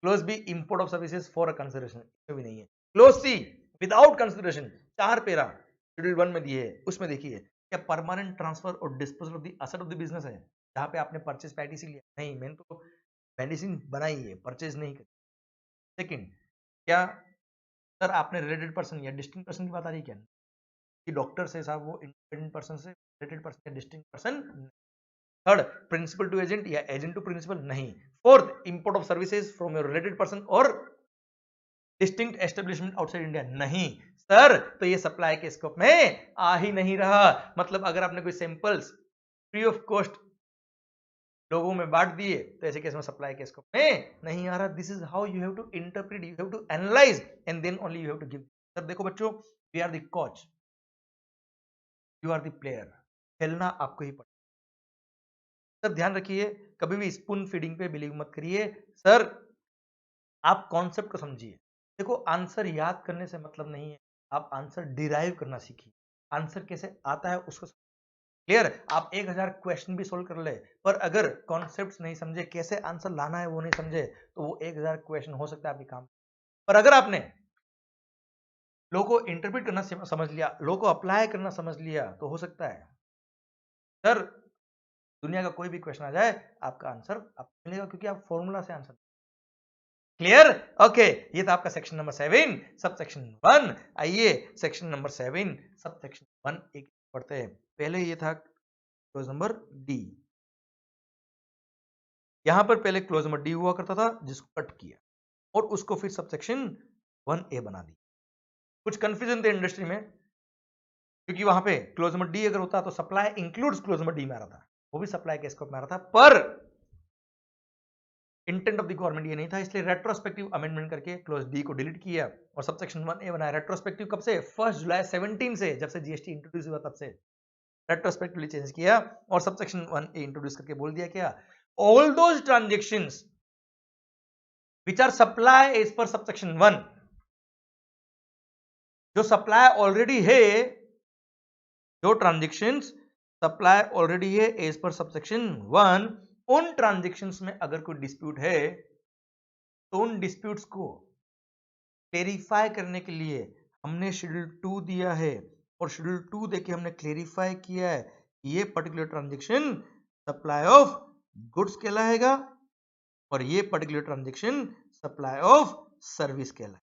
clause B import of services for a consideration, भी नहीं है। Clause C without consideration, 4 para schedule 1 में दिए है, उसमें देखिए क्या परमानेंट ट्रांसफर और disposal of the asset of the business है, जहां पे आपने परचेज पैटीसी लिया, नहीं मैंने तो मेडिसिन बनाई है, परचेज नहीं करी। सेकंड, क्या सर आपने रिलेटेड पर्सन या डिस्टिंक्ट पर्सन की बात आ रही है क्या, कि डॉक्टर से साहब वो इंडिपेंडेंट पर्सन से रिलेटेड पर्सन या distinct person. Third, principal to agent या एजेंट टू प्रिंसिपल, नहीं। Fourth, import of services from your related person और डिस्टिंक्ट एस्टेब्लिशमेंट आउटसाइड इंडिया, नहीं सर, तो ये सप्लाई के स्कोप में आ ही नहीं रहा। मतलब अगर आपने कोई सैंपल्स फ्री ऑफ कॉस्ट लोगों में बांट दिए तो ऐसे केस में सप्लाई के स्कोप में नहीं आ रहा। This is how you have to interpret, you have to analyse and then only you have to give. Sir देखो बच्चों, we are the coach, you are the player, खेलना आपको ही पड़ेगा। सर ध्यान रखिए, कभी भी स्पून फीडिंग पे बिलीव मत करिए। सर आप कॉन्सेप्ट को समझिए। देखो आंसर याद करने से मतलब नहीं है, आप आंसर डिराइव करना सीखिए। आंसर कैसे आता है उसको क्लियर। आप 1000 क्वेश्चन भी सोल्व कर ले, पर अगर कॉन्सेप्ट्स नहीं समझे, कैसे आंसर लाना है वो नहीं समझे, तो वो 1000 क्वेश्चन हो सकता है आपके काम। पर अगर आपने लो को इंटरप्रेट करना समझ लिया, लो को अप्लाई करना समझ लिया, तो हो सकता है सर दुनिया का कोई भी क्वेश्चन आ जाए आपका आंसर आपको मिलेगा, क्योंकि आप फॉर्मूला से आंसर। क्लियर? ओके, ये था आपका सेक्शन नंबर 7 सब सेक्शन 1। आइए सेक्शन नंबर 7 सब सेक्शन 1 एक पढ़ते हैं। पहले ये था क्लोज नंबर डी, यहां पर पहले क्लोज नंबर डी हुआ करता था जिसको कट किया और उसको फिर सब सेक्शन 1A बना दी। कुछ कंफ्यूजन थे इंडस्ट्री में, क्योंकि वहां पे क्लोज नंबर डी अगर होता तो supply includes clause number D में आ रहा था, वो भी सप्लाई के स्कोप में आ रहा था, पर इंटेंट ऑफ द गवर्नमेंट ये नहीं था, इसलिए रेट्रोस्पेक्टिव अमेंडमेंट करके क्लोज डी को डिलीट किया और सबसेक्शन 1A बनाया। रेट्रोस्पेक्टिव कब से? 1 जुलाई 17 से, जब से जीएसटी इंट्रोड्यूस हुआ तब से रेट्रोस्पेक्टिवली चेंज किया और सबसेक्शन 1A इंट्रोड्यूस करके बोल दिया क्या, all those transactions which are supply as per subsection 1, जो सप्लाई ऑलरेडी है, जो ट्रांजेक्शंस सप्लाई ऑलरेडी है एज पर सबसेक्शन 1, उन ट्रांजेक्शंस में अगर कोई डिस्प्यूट है तो उन डिस्प्यूट्स को क्लेरिफाई करने के लिए हमने शेड्यूल 2 दिया है और शेड्यूल 2 देके हमने क्लेरिफाई किया है ये particular transaction supply of goods कहलाएगा और ये particular transaction supply of service कहलाएगा।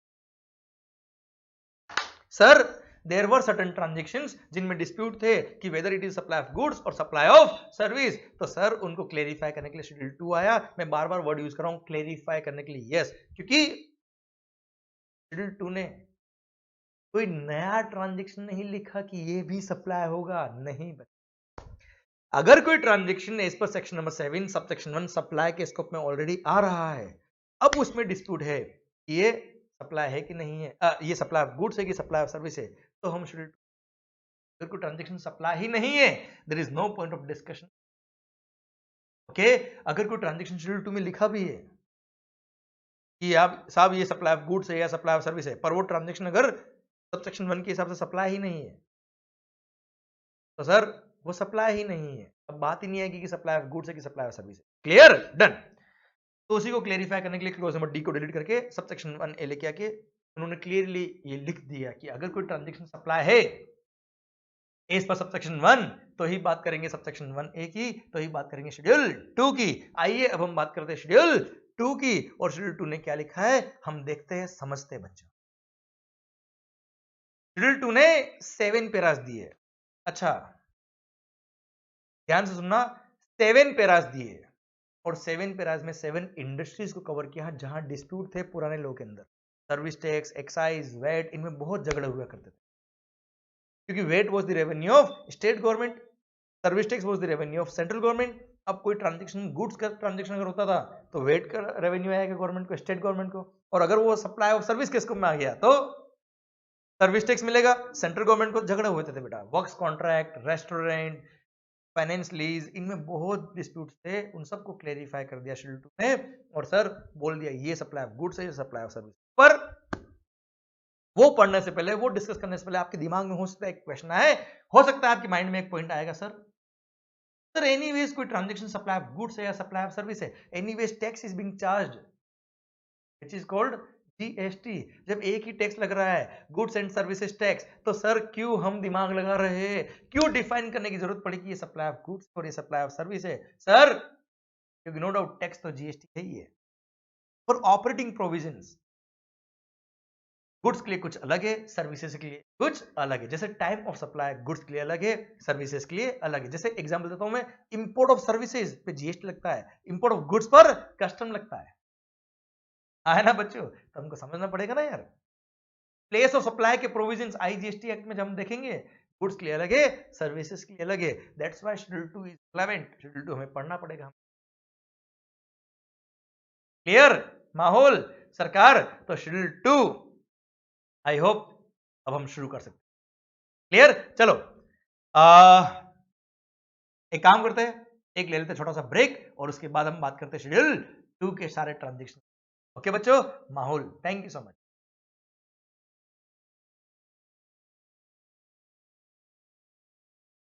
Sir there were certain transactions जिनमें डिस्प्यूट थे कि whether it is supply of goods or supply of service, तो सर उनको क्लेरिफाई करने के लिए शेड्यूल 2 आया। मैं बार बार वर्ड यूज कर रहा हूं क्लेरिफाई करने के लिए, यस, क्योंकि शेड्यूल 2 ने कोई नया ट्रांजेक्शन नहीं लिखा कि ये भी सप्लाई होगा, नहीं। अगर कोई transaction as per section number 7 subsection 1 supply के स्कोप में ऑलरेडी आ रहा है, अब उसमें डिस्प्यूट है कि ये सप्लाई है कि नहीं है, ये सप्लाई ऑफ गुड्स है कि सप्लाई ऑफ सर्विस है, तो हम शेड्यूल अगर कोई ट्रांजेक्शन सप्लाई ही नहीं है, there is no point of discussion. Okay, अगर कोई ट्रांजेक्शन शेड्यूल 2 में लिखा भी है कि आप साहब ये सप्लाई ऑफ गुड्स है या सप्लाई ऑफ सर्विस है, पर वो ट्रांजेक्शन अगर सबसेक्शन 1 के हिसाब से सप्लाई ही नहीं है, तो सर वो सप्लाई ही नहीं है। अब बात ही नहीं आएगी कि सप्लाई ऑफ गुड्स है कि सप्लाई ऑफ सर्विस है। क्लियर? डन। तो उसी को क्लेरिफाई करने के लिए क्लोज नंबर डी को डिलीट करके सबसेक्शन 1 ए लेके आके उन्होंने क्लियरली ये लिख दिया कि अगर कोई ट्रांजेक्शन सप्लाई है एज पर सबसेक्शन 1 तो ही बात करेंगे सबसेक्शन 1 ए की, तो ही बात करेंगे शेड्यूल 2 की। आइए अब हम बात करते हैं शेड्यूल 2 की, और शेड्यूल 2 ने क्या लिखा है हम देखते हैं, समझते हैं बच्चों। शेड्यूल 2 ने 7 पैरास दिए। अच्छा ध्यान से सुनना, 7 पैरास दिए और 7 पैरास में 7 इंडस्ट्रीज को कवर किया जहां डिस्प्यूट थे पुराने लॉ के अंदर। सर्विस टैक्स, एक्साइज, वैट, इनमें बहुत झगड़े हुआ करते थे, क्योंकि wait was the revenue of state government, service tax was the revenue of central government. अब कोई ट्रांजैक्शन गुड्स का ट्रांजैक्शन अगर होता था तो वेट का रेवेन्यू आएगा गवर्नमेंट को, स्टेट गवर्नमेंट को, और अगर वो सप्लाई ऑफ सर्विस के स्कोप में आ गया तो सर्विस टैक्स मिलेगा सेंट्रल गवर्नमेंट को। झगड़े हुए थे बेटा, works contract, restaurant, finance lease, इनमें बहुत डिस्प्यूट्स थे, उन सबको क्लेरिफाई कर दिया शेड्यूल 2 ने, और सर बोल दिया ये सप्लाई ऑफ गुड्स है, ये सप्लाई ऑफ सर्विस। पर वो पढ़ने से पहले, वो डिस्कस करने से पहले आपके दिमाग में हो सकता है एक क्वेश्चन आए, हो सकता है आपके माइंड में एक पॉइंट आएगा, सर एनीवेज कोई ट्रांजैक्शन सप्लाई ऑफ गुड्स है या सप्लाई ऑफ सर्विस है, anyways tax is being charged which is called GST. जब एक ही टैक्स लग रहा है गुड्स एंड सर्विसेज टैक्स, तो सर क्यों हम दिमाग लगा रहे हैं, क्यों डिफाइन करने की जरूरत पड़ी कि ये सप्लाई ऑफ गुड्स और ये सप्लाई ऑफ सर्विस है? सर क्योंकि नो डाउट टैक्स तो जीएसटी है ही है। फॉर ऑपरेटिंग प्रोविजंस गुड्स के लिए कुछ अलग है, सर्विसेज के लिए कुछ अलग है। जैसे टाइप ऑफ सप्लाई गुड्स के लिए अलग है, सर्विसेज के लिए अलग है। जैसे एग्जांपल देता हूं मैं, इंपोर्ट ऑफ सर्विसेज पे जीएसटी लगता है, इंपोर्ट ऑफ गुड्स पर कस्टम लगता है ना बच्चों? तो हमको समझना पड़ेगा ना यार। प्लेस ऑफ सप्लाई के प्रोविजंस आईजीएसटी एक्ट में जब हम देखेंगे, गुड्स के लिए अलग है, सर्विसेज के लिए अलग है। That's why schedule 2 is relevant, schedule 2 हमें पढ़ना पड़ेगा। क्लियर माहौल सरकार? तो शेड्यूल 2 आई होप अब हम शुरू कर सकते हैं। क्लियर? चलो एक काम करते हैं, एक ले लेते हैं छोटा सा ब्रेक, और उसके बाद हम बात करते हैं शेड्यूल 2 के सारे ट्रांजेक्शन। ओके बच्चों, माहौल, थैंक यू सो मच।